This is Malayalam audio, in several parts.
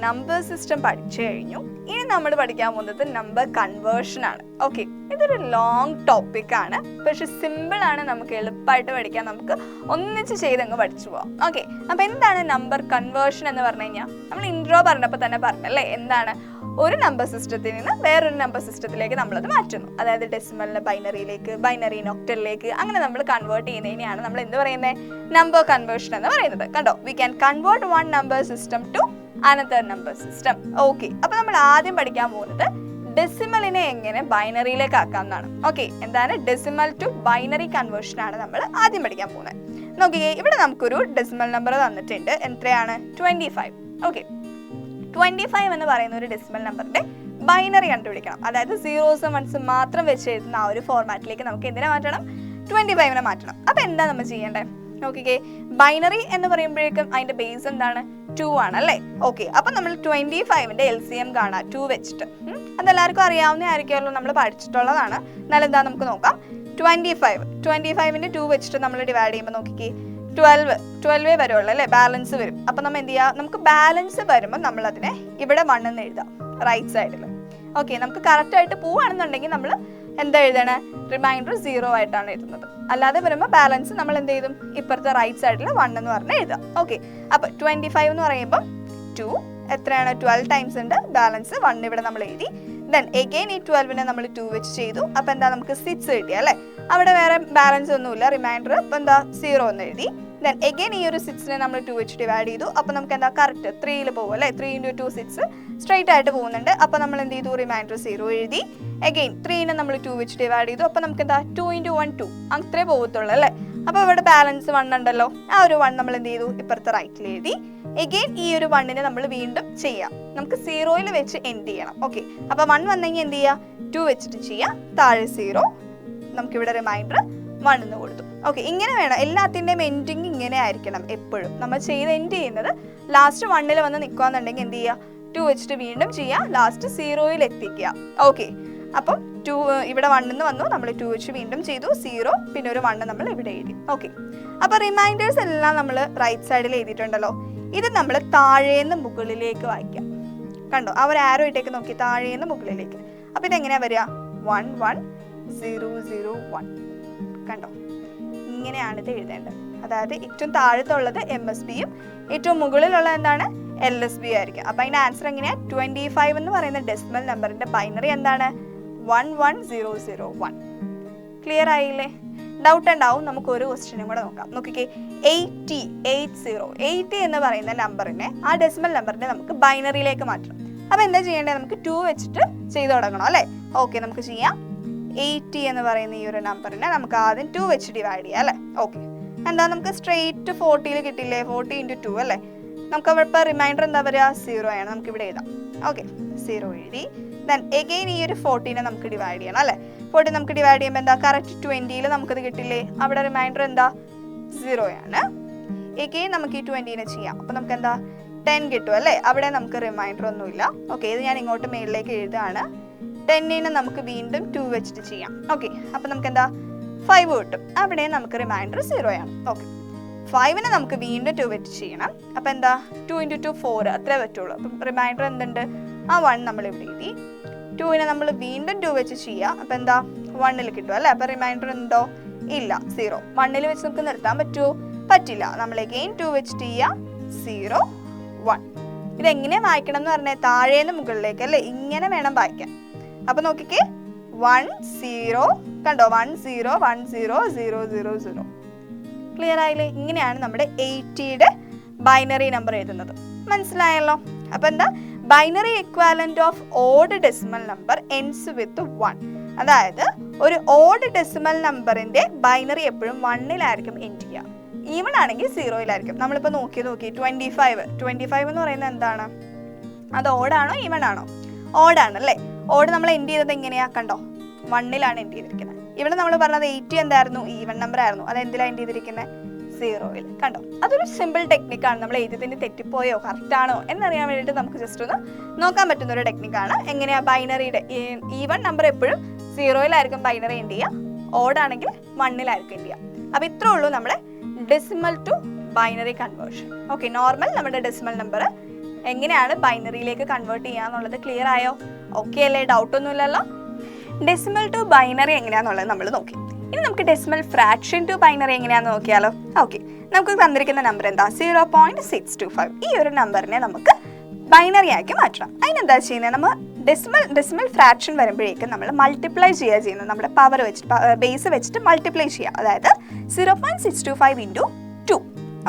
നമ്പർ സിസ്റ്റം പഠിച്ചു കഴിഞ്ഞു. ഇനി നമ്മൾ പഠിക്കാൻ പോകുന്നത് നമ്പർ കൺവേർഷൻ ആണ്. ഓക്കെ, ഇതൊരു ലോങ് ടോപ്പിക് ആണ്, പക്ഷെ സിമ്പിൾ ആണ്, നമുക്ക് എളുപ്പമായിട്ട് പഠിക്കാൻ, നമുക്ക് ഒന്നിച്ച് ചെയ്തങ്ങ് പഠിച്ചു പോവാം. ഓക്കെ, അപ്പോൾ എന്താണ് നമ്പർ കൺവേർഷൻ എന്ന് പറഞ്ഞു കഴിഞ്ഞാൽ, നമ്മൾ ഇൻട്രോ പറഞ്ഞപ്പോൾ തന്നെ പറഞ്ഞല്ലേ, എന്താണ് ഒരു നമ്പർ സിസ്റ്റത്തിൽ നിന്ന് വേറൊരു നമ്പർ സിസ്റ്റത്തിലേക്ക് നമ്മളത് മാറ്റുന്നു. അതായത് ഡെസിമലിന് ബൈനറിയിലേക്ക്, ബൈനറി ഒക്ടലിലേക്ക്, അങ്ങനെ നമ്മൾ കൺവേർട്ട് ചെയ്യുന്നതിനെയാണ് നമ്മൾ എന്ത് പറയുന്നത്, നമ്പർ കൺവേർഷൻ എന്ന് പറയുന്നത്. കണ്ടോ, we can convert one number system to another number system. Okay, അപ്പോൾ നമ്മൾ ആദ്യം പഠിക്കാൻ പോകുന്നത് ഡെസിമലിനെ എങ്ങനെ ബൈനറിയിലേക്ക് ആക്കാമെന്നാണ്. ഓക്കെ, എന്താണ് ഡെസിമൽ ടു ബൈനറി കൺവേർഷൻ ആണ് നമ്മൾ ആദ്യം പഠിക്കാൻ പോകുന്നത്. നോക്കിയേ, ഇവിടെ നമുക്കൊരു ഡെസിമൽ നമ്പർ തന്നിട്ടുണ്ട്. എത്രയാണ്? 25. ഓക്കെ, 25 എന്ന് പറയുന്ന ഒരു ഡെസിമൽ നമ്പറിന്റെ ബൈനറി കണ്ടുപിടിക്കണം. അതായത് സീറോസും വൺസും മാത്രം വെച്ച് എഴുതുന്ന ആ ഒരു ഫോർമാറ്റിലേക്ക് നമുക്ക് എന്തിനെ മാറ്റണം? 25നെ മാറ്റണം. അപ്പോൾ എന്താ നമ്മൾ ചെയ്യേണ്ടത്? നോക്കിക്കേ, ബൈനറി എന്ന് പറയുമ്പോഴേക്കും അതിന്റെ ബേസ് എന്താണ്? 2 ആണ് അല്ലേ? ഓക്കെ, അപ്പൊ നമ്മൾ 25ന്റെ LCM കാണാം 2 വെച്ചിട്ട്. അതെല്ലാവർക്കും അറിയാവുന്ന ആയിരിക്കുമല്ലോ, നമ്മൾ പഠിച്ചിട്ടുള്ളതാണ്. എന്നാലും എന്താ നമുക്ക് നോക്കാം. 25ന്റെ 2 വെച്ചിട്ട് നമ്മൾ ഡിവൈഡ് ചെയ്യുമ്പോൾ നോക്കിക്കേ, 12 വരുള്ളൂ അല്ലേ, ബാലൻസ് വരും. അപ്പൊ നമ്മൾ എന്ത് ചെയ്യുക, നമുക്ക് ബാലൻസ് വരുമ്പോൾ നമ്മൾ അതിനെ ഇവിടെ 1 എന്ന് എഴുതാം റൈറ്റ് സൈഡിൽ. ഓക്കെ, നമുക്ക് കറക്റ്റ് ആയിട്ട് പോവുകയാണെന്നുണ്ടെങ്കിൽ നമ്മൾ എന്താ എഴുതണേ? റിമൈൻഡർ 0 ആയിട്ടാണ് എഴുതുന്നത്. അല്ലാതെ വരുമ്പോൾ ബാലൻസ് നമ്മൾ എന്ത് ചെയ്തും ഇപ്പുറത്തെ റൈറ്റ് സൈഡിൽ 1 എന്ന് പറഞ്ഞ് എഴുതാം. ഓക്കെ, അപ്പൊ 25 എന്ന് പറയുമ്പോൾ 2 എത്രയാണ്? 12 ടൈംസ് ഉണ്ട്, ബാലൻസ് 1 ഇവിടെ നമ്മൾ എഴുതി. ദെൻ എഗെയിൻ ഈ 12നെ നമ്മൾ 2 വെച്ച് ചെയ്തു. അപ്പൊ എന്താ നമുക്ക് 6 കിട്ടി അല്ലേ? അവിടെ വേറെ ബാലൻസ് ഒന്നുമില്ല, റിമൈൻഡർ ഇപ്പൊ എന്താ 0 എന്ന് എഴുതി. ദെൻ എഗെയിൻ ഈ ഒരു 6നെ നമ്മൾ 2 വെച്ച് ഡിവൈഡ് ചെയ്തു. അപ്പൊ നമുക്ക് എന്താ കറക്റ്റ് 3യിൽ പോകും അല്ലേ? 3 × 2 6 സ്ട്രൈറ്റ് ആയിട്ട് പോകുന്നുണ്ട്. അപ്പൊ നമ്മൾ എന്ത് ചെയ്തു? റിമൈൻഡർ 0 എഴുതി. എഗെയിൻ 3നെ നമ്മൾ 2 വെച്ച് ഡിവൈഡ് ചെയ്തു. അപ്പൊ നമുക്ക് എന്താ 2 × 1 2 അത്രേ പോകത്തുള്ളൂ അല്ലേ? അപ്പൊ ഇവിടെ ബാലൻസ് 1 ഉണ്ടല്ലോ, ആ ഒരു 1 നമ്മൾ എന്ത് ചെയ്തു? ഇപ്പുറത്തെ റൈറ്റിൽ എഴുതി. എഗെയിൻ ഈ ഒരു 1നെ നമ്മൾ വീണ്ടും ചെയ്യാം, നമുക്ക് 0യിൽ വെച്ച് എൻഡ് ചെയ്യണം. ഓക്കെ, അപ്പൊ 1 വന്നെങ്കിൽ എന്ത് ചെയ്യുക? 2 വെച്ചിട്ട് ചെയ്യാം, താഴെ 0, നമുക്കിവിടെ റിമൈൻഡർ 1 എന്ന് കൊടുത്തു. ഓക്കെ, ഇങ്ങനെ വേണം, എല്ലാത്തിൻ്റെയും എൻഡിങ് ഇങ്ങനെ ആയിരിക്കണം എപ്പോഴും. നമ്മൾ ചെയ്ത് എൻഡ് ചെയ്യുന്നത് ലാസ്റ്റ് 1ൽ വന്ന് നിൽക്കുകയെന്നുണ്ടെങ്കിൽ എന്ത് ചെയ്യുക? 2 വെച്ചിട്ട് വീണ്ടും ചെയ്യുക, ലാസ്റ്റ് 0യിൽ എത്തിക്കുക. ഓക്കെ, അപ്പം 2 ഇവിടെ 1 എന്ന് വന്നു, നമ്മൾ 2 വെച്ച് വീണ്ടും ചെയ്തു, 0, പിന്നെ ഒരു 1 നമ്മൾ ഇവിടെ എഴുതി. ഓക്കെ, അപ്പോൾ റിമൈൻഡേഴ്സ് എല്ലാം നമ്മൾ റൈറ്റ് സൈഡിൽ എഴുതിയിട്ടുണ്ടല്ലോ. ഇത് നമ്മൾ താഴേന്ന് മുകളിലേക്ക് വായിക്കാം. കണ്ടോ, ആ ഒരു ആരോ ഇട്ടേക്ക് നോക്കി, താഴേന്ന് മുകളിലേക്ക്. അപ്പോൾ ഇതെങ്ങനെയാണ് വരിക? 1 1 0 0 1. കണ്ടോ, ഇങ്ങനെയാണ് ഇത് എഴുതേണ്ടത്. അതായത് ഏറ്റവും താഴത്തുള്ളത് MSBയും ഏറ്റവും മുകളിലുള്ള എന്താണ്? LSB ആയിരിക്കും. അപ്പം അതിൻ്റെ ആൻസർ എങ്ങനെയാണ്? 25 എന്ന് പറയുന്ന ഡെസിമൽ നമ്പറിന്റെ ബൈനറി എന്താണ്? 11001. ക്ലിയർ ആയില്ലേ? ഡൗട്ട് ഉണ്ടാവും. നമുക്ക് ഒരു ക്വസ്റ്റ്യനും കൂടെ നോക്കാം. നോക്കിക്കേ, 80 എന്ന് പറയുന്ന നമ്പറിനെ, ആ ഡെസിമൽ നമ്പറിനെ നമുക്ക് ബൈനറിയിലേക്ക് മാറ്റണം. അപ്പം എന്താ ചെയ്യേണ്ടത്? നമുക്ക് 2 വെച്ചിട്ട് ചെയ്ത് തുടങ്ങണം അല്ലേ? ഓക്കെ, നമുക്ക് ചെയ്യാം. 80 എന്ന് പറയുന്ന ഈ ഒരു നമ്പറിനെ നമുക്ക് ആദ്യം 2 വെച്ച് ഡിവൈഡ് ചെയ്യാം അല്ലേ? ഓക്കെ, എന്താ നമുക്ക് സ്ട്രെയിറ്റ് 40യിൽ കിട്ടില്ലേ? 40 × 2 അല്ലേ? നമുക്ക് ഇപ്പോൾ റിമൈൻഡർ എന്താ പറയുക? 0 ആണ്. നമുക്ക് ഇവിടെ എഴുതാം. ഓക്കെ, 0 എഴുതി. ദെൻ എഗെയിൻ ഈ ഒരു 40നെ നമുക്ക് ഡിവൈഡ് ചെയ്യണം അല്ലേ? 40 നമുക്ക് ഡിവൈഡ് ചെയ്യുമ്പോൾ എന്താ കറക്റ്റ് 20യിൽ നമുക്കത് കിട്ടില്ലേ? അവിടെ റിമൈൻഡർ എന്താ? 0 ആണ്. എഗെയിൻ നമുക്ക് ഈ 20നെ ചെയ്യാം. അപ്പോൾ നമുക്ക് എന്താ 10 കിട്ടും അല്ലേ? അവിടെ നമുക്ക് റിമൈൻഡർ ഒന്നുമില്ല. ഓക്കെ, ഇത് ഞാൻ ഇങ്ങോട്ട് മേളിലേക്ക് എഴുതുകയാണ്. 10നെ നമുക്ക് വീണ്ടും 2 വെച്ചിട്ട് ചെയ്യാം. ഓക്കെ, അപ്പം നമുക്ക് എന്താ 5 കിട്ടും. അവിടെ നമുക്ക് റിമൈൻഡർ 0 ആണ്. ഓക്കെ, 5നെ നമുക്ക് വീണ്ടും 2 വെച്ച് ചെയ്യണം. അപ്പം എന്താ 2 × 2 4 അത്രേ പറ്റുള്ളൂ. അപ്പം റിമൈൻഡർ എന്തുണ്ട്? ആ 1 നമ്മൾ ഇവിടെ എഴുതി. 2നെ നമ്മൾ വീണ്ടും 2 വെച്ച് ചെയ്യാം. അപ്പം എന്താ 1ൽ കിട്ടും അല്ലേ? അപ്പം റിമൈൻഡർ ഉണ്ടോ? ഇല്ല, 0. 1ൽ വെച്ച് നമുക്ക് നിർത്താൻ പറ്റുമോ? പറ്റില്ല. നമ്മൾ എഗെയിൻ 2 വെച്ചിട്ട് ചെയ്യാം. 0 1. ഇതെങ്ങനെയാണ് വായിക്കണം എന്ന് പറഞ്ഞാൽ താഴേന്ന് മുകളിലേക്ക് അല്ലേ? ഇങ്ങനെ വേണം വായിക്കാൻ. അപ്പൊ നോക്കിക്കേ, 1 0, കണ്ടോ? 1 0 1 0 0 0 0. ക്ലിയർ ആയില്ലേ? ഇങ്ങനെയാണ് നമ്മുടെ 80യുടെ ബൈനറി നമ്പർ എഴുതുന്നത്. മനസ്സിലായല്ലോ? അപ്പൊ എന്താ? Binary equivalent of odd decimal number ends with 1. അതായത് ഒരു ഓഡ് ഡെസിമൽ നമ്പറിന്റെ ബൈനറി എപ്പോഴും 1ലായിരിക്കും എൻഡ് ചെയ്യുക. ഈവൺ ആണെങ്കിൽ 0യിലായിരിക്കും. നമ്മളിപ്പോൾ നോക്കി 25 എന്ന് പറയുന്നത് എന്താണ്? അത് ഓഡാണോ ഈവൺ ആണോ? ഓഡാണ് അല്ലേ? ഓഡ് നമ്മൾ എൻഡ് ചെയ്തത് എങ്ങനെയാ? കണ്ടോ, 1ലാണ് എൻഡ് ചെയ്തിരിക്കുന്നത്. ഇവിടെ നമ്മൾ പറഞ്ഞത് 80 എന്തായിരുന്നു? ഈവൺ നമ്പർ ആയിരുന്നു. അത് എന്തിലാണ് എൻഡ് ചെയ്തിരിക്കുന്നത്? 0യിൽ. കണ്ടോ, അതൊരു സിമ്പിൾ ടെക്നിക്കാണ്. നമ്മൾ എഴുതിയതിന് തെറ്റിപ്പോയോ കറക്റ്റ് ആണോ എന്നറിയാൻ വേണ്ടിയിട്ട് നമുക്ക് ജസ്റ്റ് ഒന്ന് നോക്കാൻ പറ്റുന്ന ഒരു ടെക്നിക്കാണ്. എങ്ങനെയാ ബൈനറിയുടെ ഈവൺ നമ്പർ എപ്പോഴും 0യിലായിരിക്കും ബൈനറി എൻഡ് ചെയ്യുക, ഓഡാണെങ്കിൽ 1ലായിരിക്കും എൻഡ് ചെയ്യുക. അപ്പോൾ ഇത്രേ ഉള്ളൂ നമ്മുടെ decimal to binary conversion. Okay, normal നമ്മുടെ ഡെസിമൽ നമ്പർ എങ്ങനെയാണ് ബൈനറിയിലേക്ക് കൺവേർട്ട് ചെയ്യാന്നുള്ളത് ക്ലിയർ ആയോ? ഓക്കെ അല്ലേ? ഡൗട്ട് ഒന്നുമില്ലല്ലോ? ഡെസിമൽ ടു ബൈനറി എങ്ങനെയാണെന്നുള്ളത് നമ്മൾ നോക്കി. ഇനി നമുക്ക് ഡെസിമൽ ഫ്രാക്ഷൻ ടു ബൈനറി എങ്ങനെയാണെന്ന് നോക്കിയാലോ? ഓക്കെ, നമുക്ക് തന്നിരിക്കുന്ന നമ്പർ എന്താ? 0.625. ഈ ഒരു നമ്പറിനെ നമുക്ക് ബൈനറി ആക്കി മാറ്റണം. അതിനെന്താ ചെയ്യുന്നത്? നമ്മൾ ഡെസിമൽ ഫ്രാക്ഷൻ വരുമ്പോഴേക്കും നമ്മൾ മൾട്ടിപ്ലൈ ചെയ്യുന്നത്. നമ്മുടെ പവർ വെച്ചിട്ട് ബേസ് വെച്ചിട്ട് മൾട്ടിപ്ലൈ ചെയ്യുക. അതായത് 0.625 ഇൻറ്റു 2.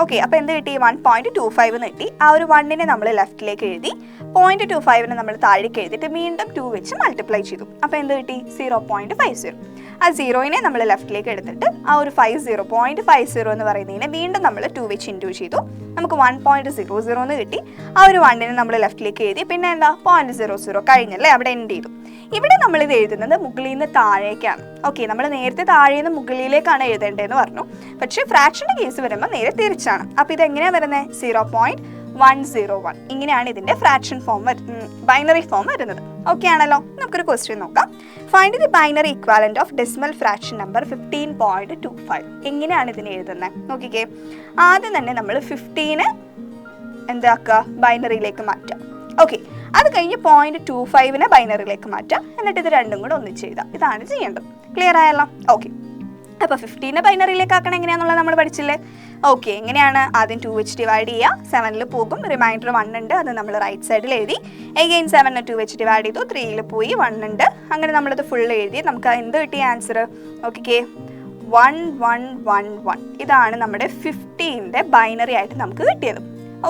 ഓക്കെ, അപ്പോൾ എന്ത് കിട്ടി? 1.25 എന്ന് കിട്ടി. ആ ഒരു 1നെ നമ്മൾ ലെഫ്റ്റിലേക്ക് എഴുതി, 0.25നെ നമ്മൾ താഴേക്ക് എഴുതിയിട്ട് വീണ്ടും 2 വെച്ച് മൾട്ടിപ്ലൈ ചെയ്തു. അപ്പോൾ എന്ത് കിട്ടി? 0.50. ആ 0നെ നമ്മൾ ലെഫ്റ്റിലേക്ക് എടുത്തിട്ട് ആ ഒരു 0.50 എന്ന് പറയുന്നതിനെ വീണ്ടും നമ്മൾ 2 വെച്ച് ഇൻറ്റു ചെയ്തു. നമുക്ക് 1.00 എന്ന് കിട്ടി. ആ ഒരു 1നെ നമ്മൾ ലെഫ്റ്റിലേക്ക് എഴുതി, പിന്നെ എന്താ? 0.00 കഴിഞ്ഞല്ലേ, അവിടെ എൻഡ് ചെയ്തു. ഇവിടെ നമ്മൾ ഇത് എഴുതുന്നത് മുകളിൽ നിന്ന് താഴേക്കാണ്. ഓക്കെ, നമ്മൾ നേരത്തെ താഴെ നിന്ന് മുകളിലേക്കാണ് എഴുതേണ്ടതെന്ന് പറഞ്ഞു. പക്ഷേ ഫ്രാക്ഷൻ്റെ കേസ് വരുമ്പോൾ നേരെ തിരിച്ചാണ്. അപ്പോൾ ഇതെങ്ങനെയാണ് വരുന്നത്? 0.101. ഇങ്ങനെയാണ് ഇതിൻ്റെ ഫ്രാക്ഷൻ ഫോം ബൈനറി ഫോം വരുന്നത്. ഓക്കെ ആണല്ലോ? നമുക്കൊരു ക്വസ്റ്റ്യൻ നോക്കാം. Find the binary equivalent of decimal fraction number 15.25. എങ്ങനെയാണ് ഇതിനെ എഴുതുന്നത്? നോക്കിക്കേ, ആദ്യം തന്നെ നമ്മൾ 15 എന്താക്കുക? ബൈനറിയിലേക്ക് മാറ്റാം. ഓക്കെ, അത് കഴിഞ്ഞ് 0.25നെ ബൈനറിയിലേക്ക് മാറ്റാം. എന്നിട്ട് ഇത് രണ്ടും കൂടെ ഒന്നിച്ച് എഴുതാം. ഇതാണ് ചെയ്യേണ്ടത്. ക്ലിയർ ആയല്ലോ? ഓക്കെ, അപ്പോൾ 15നെ ബൈനറിയിലേക്ക് ആക്കണം എങ്ങനെയാണെന്നുള്ളത് നമ്മൾ പഠിച്ചില്ലേ? ഓക്കെ, എങ്ങനെയാണ്? ആദ്യം 2 വെച്ച് ഡിവൈഡ് ചെയ്യുക, 7ൽ പോകും, റിമൈൻഡർ 1 ഉണ്ട്, അത് നമ്മൾ റൈറ്റ് സൈഡിൽ എഴുതി. എഗെയിൻ 7നെ 2 വെച്ച് ഡിവൈഡ് ചെയ്തു, 3ൽ പോയി, 1 ഉണ്ട്, അങ്ങനെ നമ്മളത് ഫുൾ എഴുതി. നമുക്ക് എന്ത് കിട്ടിയ ആൻസർ? ഓക്കെ, 1111. ഇതാണ് നമ്മുടെ 15ന്റെ ബൈനറി ആയിട്ട് നമുക്ക് കിട്ടിയത്.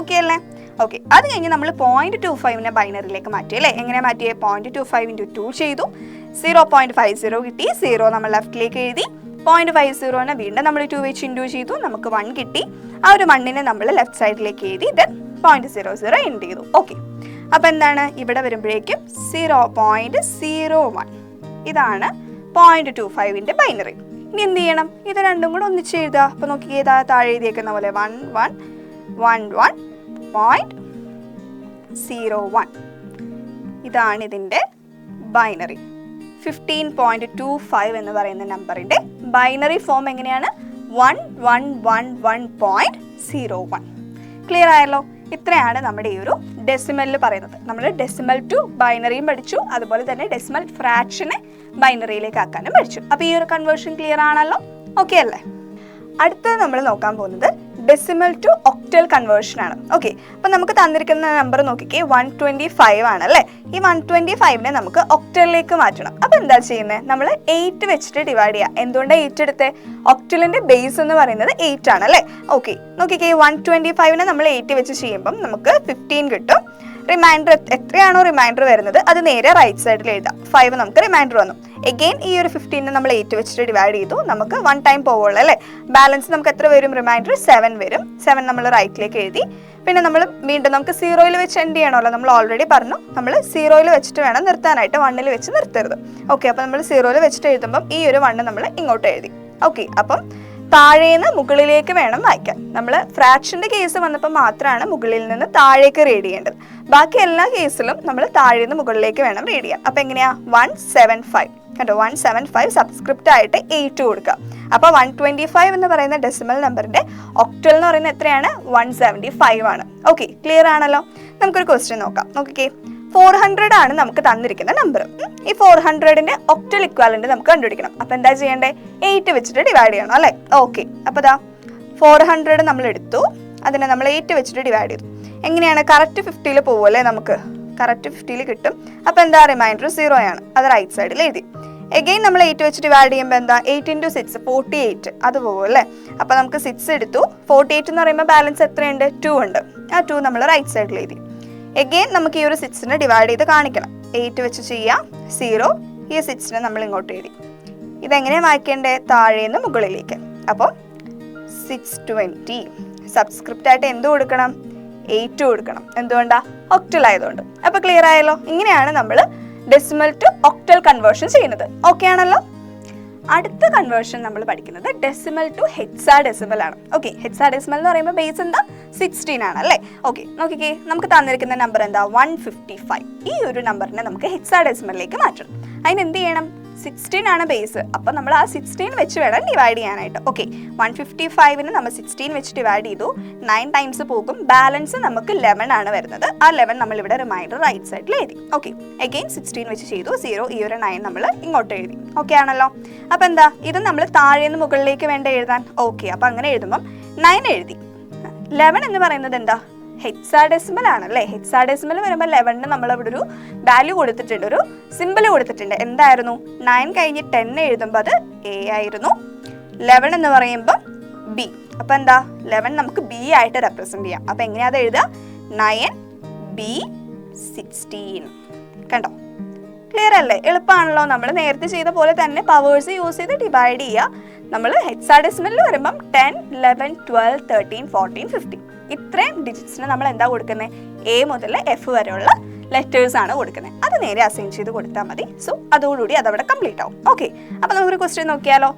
ഓക്കെ അല്ലേ? ഓക്കെ, അത് കഴിഞ്ഞ് നമ്മൾ 0.25നെ ബൈനറിയിലേക്ക് മാറ്റി അല്ലേ? എങ്ങനെ മാറ്റിയേ? 0.25 ഇൻറ്റു 2 ചെയ്തു, 0.50 കിട്ടി. 0 നമ്മൾ ലെഫ്റ്റിലേക്ക് എഴുതി, 0.50നെ വീണ്ടും നമ്മൾ 2 വെച്ച് ഇൻറ്റു ചെയ്തു, നമുക്ക് 1 കിട്ടി. ആ ഒരു 1നെ നമ്മൾ ലെഫ്റ്റ് സൈഡിലേക്ക് എഴുതി, ദെൻ 0.00 എൻഡ് ചെയ്തു. ഓക്കെ, അപ്പോൾ എന്താണ് ഇവിടെ വരുമ്പോഴേക്കും 0.01. ഇതാണ് 0.25ന്റെ ബൈനറി. ഇനി എന്ത് ചെയ്യണം? ഇത് രണ്ടും കൂടെ ഒന്നിച്ച് എഴുതുക. അപ്പോൾ നോക്കിയേ, താഴെ എഴുതിയേക്കുന്ന പോലെ 1111.01. ഇതാണ് ഇതിൻ്റെ ബൈനറി. 15.25 എന്ന് പറയുന്ന നമ്പറിൻ്റെ ബൈനറി ഫോം എങ്ങനെയാണ്? 1111.01. ക്ലിയർ ആയല്ലോ? ഇത്രയാണ് നമ്മുടെ ഈ ഒരു ഡെസിമലിൽ പറയുന്നത്. നമ്മൾ ഡെസിമൽ ടു ബൈനറിയും പഠിച്ചു, അതുപോലെ തന്നെ ഡെസിമൽ ഫ്രാക്ഷനെ ബൈനറിയിലേക്ക് ആക്കാനും പഠിച്ചു. അപ്പോൾ ഈ ഒരു കൺവേർഷൻ ക്ലിയർ ആണല്ലോ? ഓക്കെ അല്ലേ? അടുത്തത് നമ്മൾ നോക്കാൻ പോകുന്നത് ഡെസിമൽ ടു ഒക്ടൽ കൺവേർഷൻ ആണ്. ഓക്കെ, അപ്പോൾ നമുക്ക് തന്നിരിക്കുന്ന നമ്പർ നോക്കിക്കേ, 125 ആണല്ലേ? ഈ 125നെ നമുക്ക് ഒക്ടലിലേക്ക് മാറ്റണം. അപ്പോൾ എന്താ ചെയ്യുന്നത്? നമ്മൾ 8 വെച്ചിട്ട് ഡിവൈഡ് ചെയ്യുക. എന്തുകൊണ്ടാണ് 8 എടുത്തത്? ഒക്ടലിൻ്റെ ബേസ് എന്ന് പറയുന്നത് 8 ആണല്ലേ? ഓക്കെ, നോക്കിക്കേ, 125നെ നമ്മൾ 8 വെച്ച് ചെയ്യുമ്പം നമുക്ക് 15 കിട്ടും. റിമൈൻഡർ എത്രയാണോ റിമൈൻഡർ വരുന്നത് അത് നേരെ റൈറ്റ് സൈഡിൽ എഴുതാം. 5 നമുക്ക് റിമൈൻഡർ വന്നു. എഗെയിൻ ഈ ഒരു 15നെ നമ്മൾ 8 വെച്ചിട്ട് ഡിവൈഡ് ചെയ്തു, നമുക്ക് 1 ടൈം പോവുള്ളൂ അല്ലേ? ബാലൻസ് നമുക്ക് എത്ര വരും? റിമൈൻഡർ 7 വരും. 7 നമ്മൾ റൈറ്റിലേക്ക് എഴുതി. പിന്നെ നമ്മൾ വീണ്ടും നമുക്ക് 0യിൽ വെച്ച് എൻഡ് ചെയ്യണമല്ലോ. നമ്മൾ ഓൾറെഡി പറഞ്ഞു, നമ്മൾ 0യിൽ വെച്ചിട്ട് വേണം നിർത്താനായിട്ട്, 1ൽ വെച്ച് നിർത്തരുത്. ഓക്കെ, അപ്പോൾ നമ്മൾ 0യിൽ വെച്ചിട്ട് എഴുതുമ്പം ഈ ഒരു 1 നമ്മൾ ഇങ്ങോട്ട് എഴുതി. ഓക്കെ, അപ്പം താഴേന്ന് മുകളിലേക്ക് വേണം വായിക്കാൻ. നമ്മൾ ഫ്രാക്ഷൻ്റെ കേസ് വന്നപ്പോൾ മാത്രമാണ് മുകളിൽ നിന്ന് താഴേക്ക് റീഡ് ചെയ്യേണ്ടത്. ബാക്കി എല്ലാ കേസിലും നമ്മൾ താഴേന്ന് മുകളിലേക്ക് വേണം റീഡ് ചെയ്യാൻ. അപ്പോൾ എങ്ങനെയാ? 175 കണ്ടോ? 175 സബ്സ്ക്രിപ്റ്റ് ആയിട്ട് 8 കൊടുക്കുക. അപ്പോൾ 125 എന്ന് പറയുന്ന ഡെസിമൽ നമ്പറിൻ്റെ ഒക്ടൽ എന്ന് പറയുന്നത് എത്രയാണ്? 175 ആണ്. ഓക്കെ, ക്ലിയർ ആണല്ലോ? നമുക്കൊരു ക്വസ്റ്റ്യൻ നോക്കാം. നോക്കിക്കേ, 400 ആണ് നമുക്ക് തന്നിരിക്കുന്ന നമ്പർ. ഈ 400ന്റെ ഒക്ടൽ ഇക്വാലന്റ് നമുക്ക് കണ്ടുപിടിക്കണം. അപ്പോൾ എന്താ ചെയ്യേണ്ടത്? 8 വെച്ചിട്ട് ഡിവൈഡ് ചെയ്യണം അല്ലേ? ഓക്കെ, അപ്പോൾ ദാ 400 നമ്മൾ എടുത്തു, അതിനെ നമ്മൾ 8 വെച്ചിട്ട് ഡിവൈഡ് ചെയ്തു. എങ്ങനെയാണ്? കറക്റ്റ് 50ൽ പോകുമല്ലേ? നമുക്ക് കറക്റ്റ് 50ൽ കിട്ടും. അപ്പോൾ എന്താ? റിമൈൻഡർ 0 ആണ്, അത് റൈറ്റ് സൈഡിൽ എഴുതി. എഗെയിൻ നമ്മൾ 8 വെച്ച് ഡിവൈഡ് ചെയ്യുമ്പോൾ എന്താ? 8 × 6 48, അത് പോകും അല്ലേ? അപ്പോൾ നമുക്ക് 6 എടുത്തു. 48 എന്ന് പറയുമ്പോൾ ബാലൻസ് എത്രയുണ്ട്? 2 ഉണ്ട്. ആ 2 നമ്മൾ റൈറ്റ് സൈഡിൽ എഴുതി. എഗെയിൻ നമുക്ക് ഈ ഒരു 6നെ ഡിവൈഡ് ചെയ്ത് കാണിക്കണം. 8 വെച്ച് ചെയ്യാം, 0. ഈ 6നെ നമ്മൾ ഇങ്ങോട്ട് എഴുതി. ഇതെങ്ങനെയാണ് വായിക്കേണ്ടത്? താഴേന്ന് മുകളിലേക്ക്. അപ്പോൾ 620 സബ്സ്ക്രിപ്റ്റ് ആയിട്ട് എന്ത് കൊടുക്കണം? 8 കൊടുക്കണം. എന്തുകൊണ്ടാണ്? ഒക്ടൽ ആയതുകൊണ്ട്. അപ്പോൾ ക്ലിയർ ആയല്ലോ? ഇങ്ങനെയാണ് നമ്മൾ ഡെസിമൽ ടു ഒക്ടൽ കൺവേർഷൻ ചെയ്യുന്നത്. ഓക്കെ ആണല്ലോ? അടുത്ത കൺവേർഷൻ നമ്മൾ പഠിക്കുന്നത് ഡെസിമൽ ടു ഹെക്സാഡെസിമൽ ആണ്. ഓക്കെ, ഹെക്സാഡെസിമൽ എന്ന് പറയുമ്പോൾ ബേസ് എന്താ? 16 ആണ് അല്ലേ? ഓക്കെ, നോക്കിക്കേ, നമുക്ക് തന്നിരിക്കുന്ന നമ്പർ എന്താ? 155. ഈ ഒരു നമ്പറിനെ നമുക്ക് ഹെക്സാഡെസിമലിലേക്ക് മാറ്റണം. അതിന് എന്ത് ചെയ്യണം? 16 ആണ് ബേസ്. അപ്പം നമ്മൾ ആ 16 വെച്ച് വേണം ഡിവൈഡ് ചെയ്യാനായിട്ട്. ഓക്കെ, 155ന് നമ്മൾ 16 വെച്ച് ഡിവൈഡ് ചെയ്തു. 9 ടൈംസ് പോകും. ബാലൻസ് നമുക്ക് 11 ആണ് വരുന്നത്. ആ 11 നമ്മൾ ഇവിടെ റിമൈൻഡർ റൈറ്റ് സൈഡിൽ എഴുതി. ഓക്കെ, അഗെയിൻ 16 വെച്ച് ചെയ്തു. 0 ഈ ഒരു 9 നമ്മൾ ഇങ്ങോട്ട് എഴുതി. ഓക്കെ ആണല്ലോ. അപ്പം എന്താ, ഇത് നമ്മൾ താഴേന്ന് മുകളിലേക്ക് വേണ്ട എഴുതാൻ. ഓക്കെ, അപ്പം അങ്ങനെ എഴുതുമ്പം 9 എഴുതി. 11 എന്ന് പറയുന്നത് എന്താ, ഹെക്സാഡെസിമൽ ആണല്ലേ. ഹെക്സാഡെസിമൽ വരുമ്പോൾ 11ന് നമ്മൾ ഇവിടെ ഒരു വാല്യൂ കൊടുത്തിട്ടുണ്ട്, ഒരു സിമ്പിൾ കൊടുത്തിട്ടുണ്ട്. എന്തായിരുന്നു, 9 കഴിഞ്ഞ് 10 എഴുതുമ്പോൾ അത് എ ആയിരുന്നു. 11 എന്ന് പറയുമ്പോൾ ബി. അപ്പം എന്താ, 11 നമുക്ക് ബി ആയിട്ട് റെപ്രസെന്റ് ചെയ്യാം. അപ്പം എങ്ങനെയാ അത് എഴുതുക, 9b16. കണ്ടോ, ക്ലിയർ അല്ലേ? എളുപ്പമാണല്ലോ. നമ്മൾ നേരത്തെ ചെയ്ത പോലെ തന്നെ പവേഴ്സ് യൂസ് ചെയ്ത് ഡിവൈഡ് ചെയ്യുക. നമ്മൾ ഹെക്സാഡെസിമലിൽ വരുമ്പം 10, 11, 12, 13, 14, 15 ഇത്രയും ഡിജിറ്റ്സിന് നമ്മൾ എന്താ കൊടുക്കുന്നത്, എ മുതൽ എഫ് വരെയുള്ള ലെറ്റേഴ്സ് ആണ് കൊടുക്കുന്നത്. അത് നേരെ അസൈൻ ചെയ്ത് കൊടുത്താൽ മതി. സോ അതോടുകൂടി അതവിടെ കംപ്ലീറ്റ് ആവും. ഓക്കെ, അപ്പോൾ നമുക്കൊരു ക്വസ്റ്റ്യൻ നോക്കിയാലോ.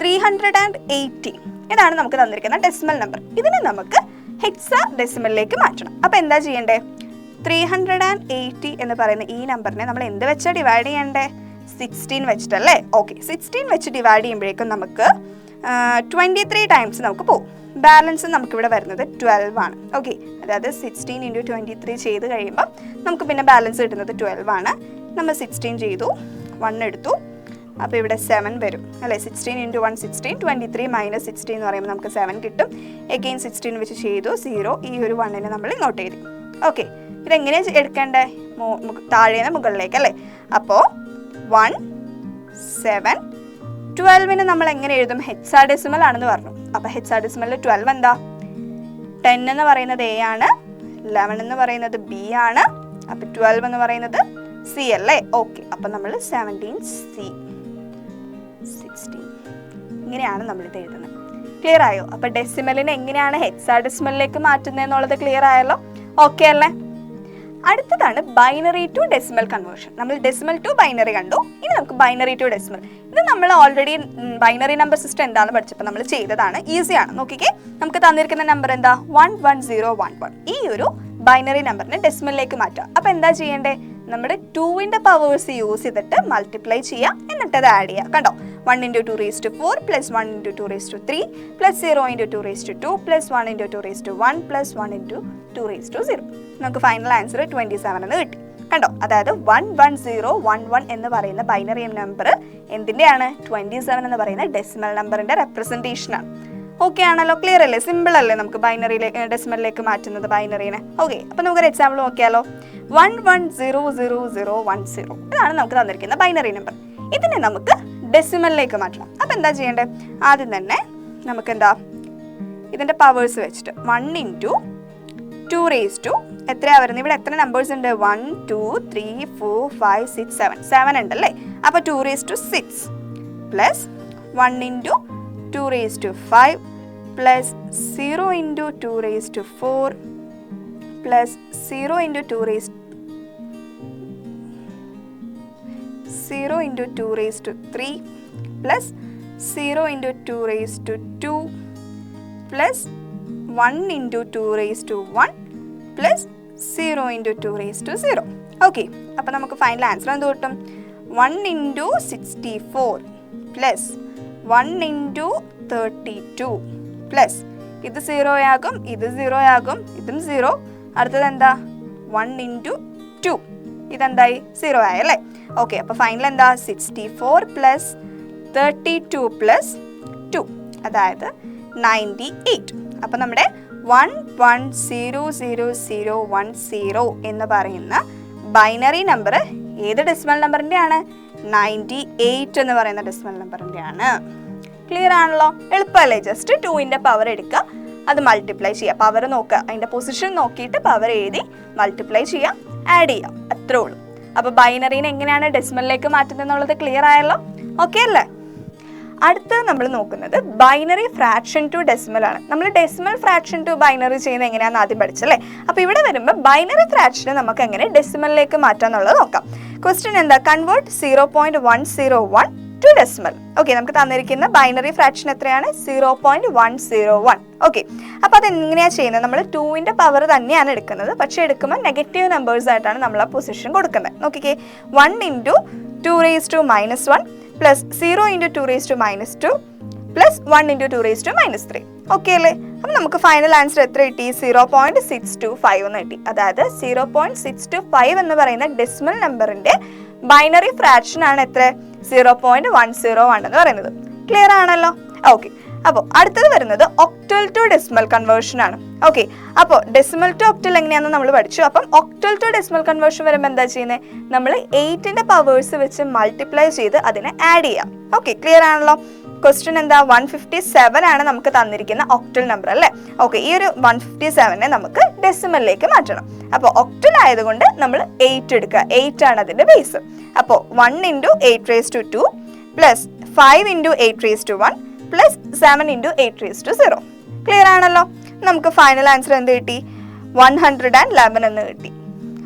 380 ഇതാണ് നമുക്ക് തന്നിരിക്കുന്ന ഡെസിമൽ നമ്പർ. ഇതിനെ നമുക്ക് ഹെക്സാ ഡെസിമലിലേക്ക് മാറ്റണം. അപ്പോൾ എന്താ ചെയ്യണ്ടേ, 380 എന്ന് പറയുന്ന ഈ നമ്പറിനെ നമ്മൾ എന്ത് വെച്ചാൽ ഡിവൈഡ് ചെയ്യണ്ടേ, 16 വെച്ചിട്ടല്ലേ. ഓക്കെ, 16 വെച്ച് ഡിവൈഡ് ചെയ്യുമ്പോഴേക്കും നമുക്ക് 23 ടൈംസ് നമുക്ക് പോകും. ബാലൻസ് നമുക്കിവിടെ വരുന്നത് 12 ആണ്. ഓക്കെ, അതായത് 16 × 23 ചെയ്ത് കഴിയുമ്പോൾ നമുക്ക് പിന്നെ ബാലൻസ് കിട്ടുന്നത് 12 ആണ്. നമ്മൾ 16 ചെയ്തു, 1 എടുത്തു, അപ്പോൾ ഇവിടെ 7 വരും അല്ലേ. 16 × 1 16, 23 - 16 എന്ന് പറയുമ്പോൾ നമുക്ക് 7 കിട്ടും. എഗെയിൻ 16 വെച്ച് ചെയ്തു, 0 ഈ ഒരു 1നെ നമ്മൾ ഇങ്ങോട്ട് എഴുതി. ഓക്കെ, ഇതെങ്ങനെയാണ് എടുക്കേണ്ടത്, താഴേന്ന് മുകളിലേക്ക് അല്ലേ. അപ്പോൾ 1 7 12ന് നമ്മൾ എങ്ങനെ എഴുതും, ഹെക്സാഡെസിമൽ ആണെന്ന് പറഞ്ഞു. അപ്പോൾ ഹെക്സാഡെസിമലിൽ 12 എന്താ, 10 എന്ന് പറയുന്നത് എ ആണ്, 11 എന്ന് പറയുന്നത് ബി ആണ്, അപ്പോൾ 12 എന്ന് പറയുന്നത് സി അല്ലേ. ഓക്കെ, അപ്പോൾ നമ്മൾ 17C 16 ഇങ്ങനെയാണ് നമ്മളിത് എഴുതുന്നത്. ക്ലിയർ ആയോ? അപ്പോൾ ഡെസിമലിനെ എങ്ങനെയാണ് ഹെക്സാഡെസിമലിലേക്ക് മാറ്റുന്നത് എന്നുള്ളത് ക്ലിയർ ആയല്ലോ. ഓക്കെ അല്ലേ? അടുത്തതാണ് ബൈനറി ടു ഡെസിമൽ കൺവേർഷൻ. നമ്മൾ ഡെസിമൽ ടു ബൈനറി കണ്ടു. ഇനി നമുക്ക് ബൈനറി ടു ഡെസിമൽ. ഇത് നമ്മൾ ഓൾറെഡി ബൈനറി നമ്പർ സിസ്റ്റം എന്താണെന്ന് പഠിച്ചപ്പോൾ നമ്മൾ ചെയ്തതാണ്. ഈസിയാണ്. നോക്കിക്കേ, നമുക്ക് തന്നിരിക്കുന്ന നമ്പർ എന്താ, 11011. ഈ ഒരു ബൈനറി നമ്പറിനെ ഡെസിമലിലേക്ക് മാറ്റുക. അപ്പോൾ എന്താ ചെയ്യേണ്ടേ, നമ്മുടെ 2ന്റെ പവേഴ്സ് യൂസ് ചെയ്തിട്ട് മൾട്ടിപ്ലൈ ചെയ്യുക, എന്നിട്ട് അത് ആഡ് ചെയ്യുക. കണ്ടോ, 1 × 2⁴ + 1 × 2⁵ + 0 × 2⁵2 + 1 × 2⁴1 + 1 × 2⁵0. നമുക്ക് ഫൈനൽ ആൻസർ 27 എന്ന് കിട്ടി. കണ്ടോ, അതായത് 11011 എന്ന് പറയുന്ന ബൈനറി നമ്പർ എന്തിൻ്റെയാണ്, 27 എന്ന് പറയുന്ന ഡെസിമൽ നമ്പറിൻ്റെ റെപ്രസെൻറ്റേഷനാണ്. ഓക്കെ ആണല്ലോ, ക്ലിയർ അല്ലേ? സിമ്പിൾ അല്ലേ നമുക്ക് ബൈനറിയിലേക്ക് ഡെസിമലിലേക്ക് മാറ്റുന്നത് ബൈനറിനെ. ഓക്കെ, അപ്പോൾ നമുക്കൊരു എക്സാമ്പിൾ നോക്കിയാലോ. 110010 ഇതാണ് നമുക്ക് തന്നിരിക്കുന്ന ബൈനറി നമ്പർ. ഇതിനെ നമുക്ക് ഡെസിമലിലേക്ക് മാറ്റണം. അപ്പോൾ എന്താ ചെയ്യേണ്ടത്, ആദ്യം തന്നെ നമുക്ക് എന്താ, ഇതിൻ്റെ പവേഴ്സ് വെച്ചിട്ട് 1 × 2⁻², എത്രയാണ് വരുന്നത്, ഇവിടെ എത്ര നമ്പേഴ്സ് ഉണ്ട്, 1 2 3 4 5 6 7 7 ഉണ്ടല്ലേ. അപ്പോൾ 2⁻6 + 1 × 2⁵5 + 0 × 2⁴ + 0 × 2⁵3 + 0 × 2⁵2 + 1 × 2⁻1 + 0 × 2⁻0. ഓക്കെ, അപ്പോൾ നമുക്ക് ഫൈനൽ ആൻസർ എന്ത് കിട്ടും, 1 × 64 + 1 × 32 + ഇത് 0 ആകും, ഇത് 0 ആകും, ഇതും 0. അടുത്തത് എന്താ, 1 × 2, ഇതെന്തായി 0 ആയല്ലേ. ഓക്കെ, അപ്പോൾ ഫൈനൽ എന്താ, 64 + 32 + 2 അതായത് 98. അപ്പോൾ നമ്മുടെ 110010 എന്ന് പറയുന്ന ബൈനറി നമ്പർ ഏത് ഡെസിമൽ നമ്പറിൻ്റെയാണ്, 98 എന്ന് പറയുന്ന ഡെസിമൽ നമ്പറിൻ്റെയാണ്. ക്ലിയർ ആണല്ലോ? എളുപ്പമല്ലേ? ജസ്റ്റ് 2ന്റെ പവർ എടുക്കുക, അത് മൾട്ടിപ്ലൈ ചെയ്യുക, പവർ നോക്കുക, അതിൻ്റെ പൊസിഷൻ നോക്കിയിട്ട് പവർ എഴുതി മൾട്ടിപ്ലൈ ചെയ്യുക, ആഡ് ചെയ്യുക, അത്രേ ഉള്ളൂ. അപ്പോൾ ബൈനറിനെ എങ്ങനെയാണ് ഡെസിമലിലേക്ക് മാറ്റുന്നത് എന്നുള്ളത് ക്ലിയർ ആയല്ലോ. ഓക്കെ അല്ലേ? അടുത്തത് നമ്മൾ നോക്കുന്നത് ബൈനറി ഫ്രാക്ഷൻ ടു ഡെസിമൽ ആണ്. നമ്മൾ ഡെസിമൽ ഫ്രാക്ഷൻ ടു ബൈനറി ചെയ്യുന്നത് എങ്ങനെയാണെന്ന് ആദ്യം പഠിച്ചല്ലേ. അപ്പോൾ ഇവിടെ വരുമ്പോൾ ബൈനറി ഫ്രാക്ഷനെ നമുക്ക് എങ്ങനെ ഡെസിമലിലേക്ക് മാറ്റാം എന്നുള്ളത് നോക്കാം. ക്വസ്റ്റ്യൻ എന്താ, കൺവേർട്ട് 0.101 ടു ഡെസിമൽ. ഓക്കെ, നമുക്ക് തന്നിരിക്കുന്ന ബൈനറി ഫ്രാക്ഷൻ എത്രയാണ്, 0.101. ഓക്കെ, അപ്പോൾ അത് എങ്ങനെയാണ് ചെയ്യുന്നത്, നമ്മൾ 2ന്റെ പവർ തന്നെയാണ് എടുക്കുന്നത്, പക്ഷേ എടുക്കുമ്പോൾ നെഗറ്റീവ് നമ്പേഴ്സ് ആയിട്ടാണ് നമ്മൾ ആ പൊസിഷൻ കൊടുക്കുന്നത്. നോക്കിക്കേ, 1 × 2⁻⁻1 plus 0 into 2 raise to minus 2 plus 1 into 2 raise to minus 3. Okay അല്ലേ? അപ്പം നമുക്ക് ഫൈനൽ ആൻസർ എത്ര കിട്ടി? 0.625 എന്ന് കിട്ടി. അതായത് 0.625 എന്ന് പറയുന്ന ഡെസിമൽ നമ്പറിന്റെ ബൈനറി ഫ്രാക്ഷൻ ആണ് എത്ര? 0.101 എന്ന് പറയുന്നത്. ക്ലിയർ ആണല്ലോ? ഓക്കെ. അപ്പോൾ അടുത്തത് വരുന്നത് ഒക്ടൽ ടു ഡെസിമൽ കൺവേർഷൻ ആണ്. ഓക്കെ, അപ്പോൾ ഡെസിമൽ ടു ഒക്ടൽ എങ്ങനെയാണെന്ന് നമ്മൾ പഠിച്ചു. അപ്പം ഒക്ടൽ ടു ഡെസിമൽ കൺവേർഷൻ വരുമ്പോൾ എന്താ ചെയ്യുന്നത്? നമ്മൾ 8ന്റെ പവേഴ്സ് വെച്ച് മൾട്ടിപ്ലൈ ചെയ്ത് അതിനെ ആഡ് ചെയ്യാം. ഓക്കെ, ക്ലിയർ ആണല്ലോ? ക്വസ്റ്റ്യൻ എന്താ? 157 ആണ് നമുക്ക് തന്നിരിക്കുന്ന ഒക്ടൽ നമ്പർ അല്ലേ? ഓക്കെ, ഈ ഒരു 157നെ നമുക്ക് ഡെസിമലിലേക്ക് മാറ്റണം. അപ്പോൾ ഒക്ടൽ ആയതുകൊണ്ട് നമ്മൾ 8 എടുക്കുക. 8 ആണ് അതിന്റെ ബേസ്. അപ്പോൾ 1 into 8 raise to 2 plus 5 into 8 raise to 1 plus 7 into 8 raise to 0. Clear ആണല്ലോ? നമുക്ക് ഫൈനൽ ആൻസർ എന്ത് കിട്ടി? 111 എന്ന് കിട്ടി.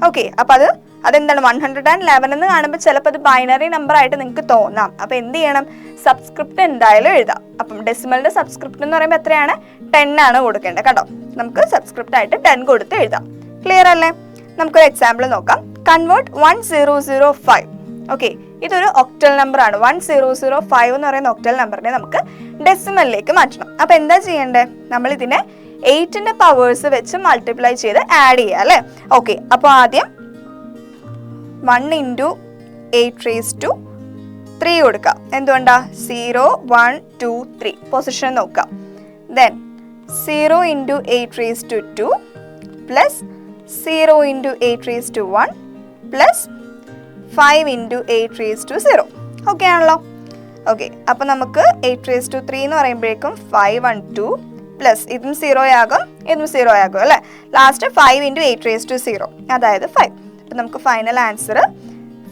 ഓക്കെ, അപ്പോൾ അതെന്താണ്? 111 എന്ന് കാണുമ്പോൾ ചിലപ്പോൾ അത് ബൈനറി നമ്പർ ആയിട്ട് നിങ്ങൾക്ക് തോന്നാം. അപ്പോൾ എന്ത് ചെയ്യണം? സബ്സ്ക്രിപ്റ്റ് എന്തായാലും എഴുതാം. അപ്പം ഡെസിമലിന്റെ സബ്സ്ക്രിപ്റ്റ് എന്ന് പറയുമ്പോൾ എത്രയാണ്? 10 ആണ് കൊടുക്കേണ്ടത്. കണ്ടോ, നമുക്ക് സബ്സ്ക്രിപ്റ്റ് ആയിട്ട് 10 കൊടുത്ത് എഴുതാം. ക്ലിയർ അല്ലേ? നമുക്കൊരു എക്സാമ്പിൾ നോക്കാം. കൺവേർട്ട് 1005. ഓക്കെ, ഇതൊരു ഒക്ടൽ നമ്പർ ആണ്. 1005 എന്ന് പറയുന്ന ഒക്ടൽ നമ്പറിനെ നമുക്ക് ഡെസിമലിലേക്ക് മാറ്റണം. അപ്പോൾ എന്താ ചെയ്യേണ്ടത്? നമ്മൾ ഇതിനെ 8ന്റെ പവേഴ്സ് വെച്ച് മൾട്ടിപ്ലൈ ചെയ്ത് ആഡ് ചെയ്യുക അല്ലേ? ഓക്കെ, അപ്പോൾ ആദ്യം 1 ഇൻറ്റു 8 റേസ് ടു 3 കൊടുക്കുക. എന്തുകൊണ്ടാ? 0 1 2 3 പൊസിഷൻ നോക്കാം. Then 0 into 8 raise to 2 plus 0 into 8 raise to 1 plus 5 into 8 raise to 0. Okay ആണല്ലോ? ഓക്കെ, അപ്പോൾ നമുക്ക് 8 റേസ് ടു 3 എന്ന് പറയുമ്പോഴേക്കും 512 പ്ലസ് ഇതും 0 ആകും, ഇതും 0 ആകും അല്ലേ? ലാസ്റ്റ് 5 ഇൻറ്റു 8 റേസ് ടു 0, അതായത് 5. അപ്പം നമുക്ക് ഫൈനൽ ആൻസർ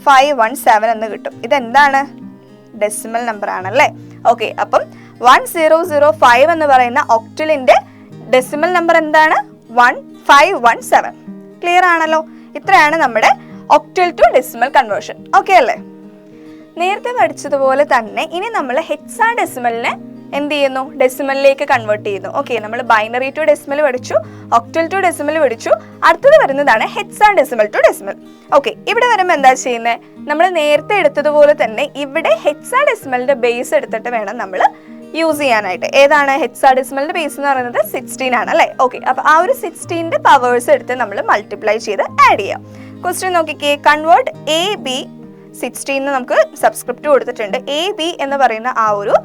517 എന്ന് കിട്ടും. ഇതെന്താണ്? ഡെസിമൽ നമ്പർ ആണല്ലേ? ഓക്കെ, അപ്പം 1005 എന്ന് പറയുന്ന ഒക്ടലിന്റെ ഡെസിമൽ നമ്പർ എന്താണ്? 1517. ക്ലിയർ ആണല്ലോ? ഇത്രയാണ് നമ്മുടെ octal to decimal conversion. Okay അല്ലേ? നേരത്തെ പഠിച്ചതുപോലെ തന്നെ ഇനി നമ്മൾ ഹെക്സാഡെസിമലിനെ എന്ത് ചെയ്യുന്നു? ഡെസിമലിലേക്ക് കൺവേർട്ട് ചെയ്യുന്നു. ഓക്കെ, നമ്മൾ ബൈനറി ടു ഡെസിമൽ പഠിച്ചു, ഒക്ടൽ ടു ഡെസിമൽ പഠിച്ചു. അടുത്തത് വരുന്നതാണ് ഹെക്സാഡെസിമൽ ടു ഡെസിമൽ. ഓക്കെ, ഇവിടെ വരുമ്പോൾ എന്താ ചെയ്യുന്നത്? നമ്മൾ നേരത്തെ എടുത്തതുപോലെ തന്നെ ഇവിടെ ഹെക്സാഡെസിമലിന്റെ ബേസ് എടുത്തിട്ട് വേണം നമ്മൾ യൂസ് ചെയ്യാനായിട്ട്. ഏതാണ് ഹെക്സാഡെസിമലിന്റെ ബേസ് എന്ന് പറയുന്നത്? 16 ആണ് അല്ലേ? ഓക്കെ, അപ്പോൾ ആ ഒരു 16ന്റെ പവേഴ്സ് എടുത്ത് നമ്മൾ മൾട്ടിപ്ലൈ ചെയ്ത് ആഡ് ചെയ്യാം. ക്വസ്റ്റ്യൻ നോക്കിക്കേ. കൺവേർട്ട് AB 16 എന്ന് നമുക്ക് സബ്സ്ക്രിപ്റ്റ് കൊടുത്തിട്ടുണ്ട്. AB എന്ന് പറയുന്ന ആ ഒരു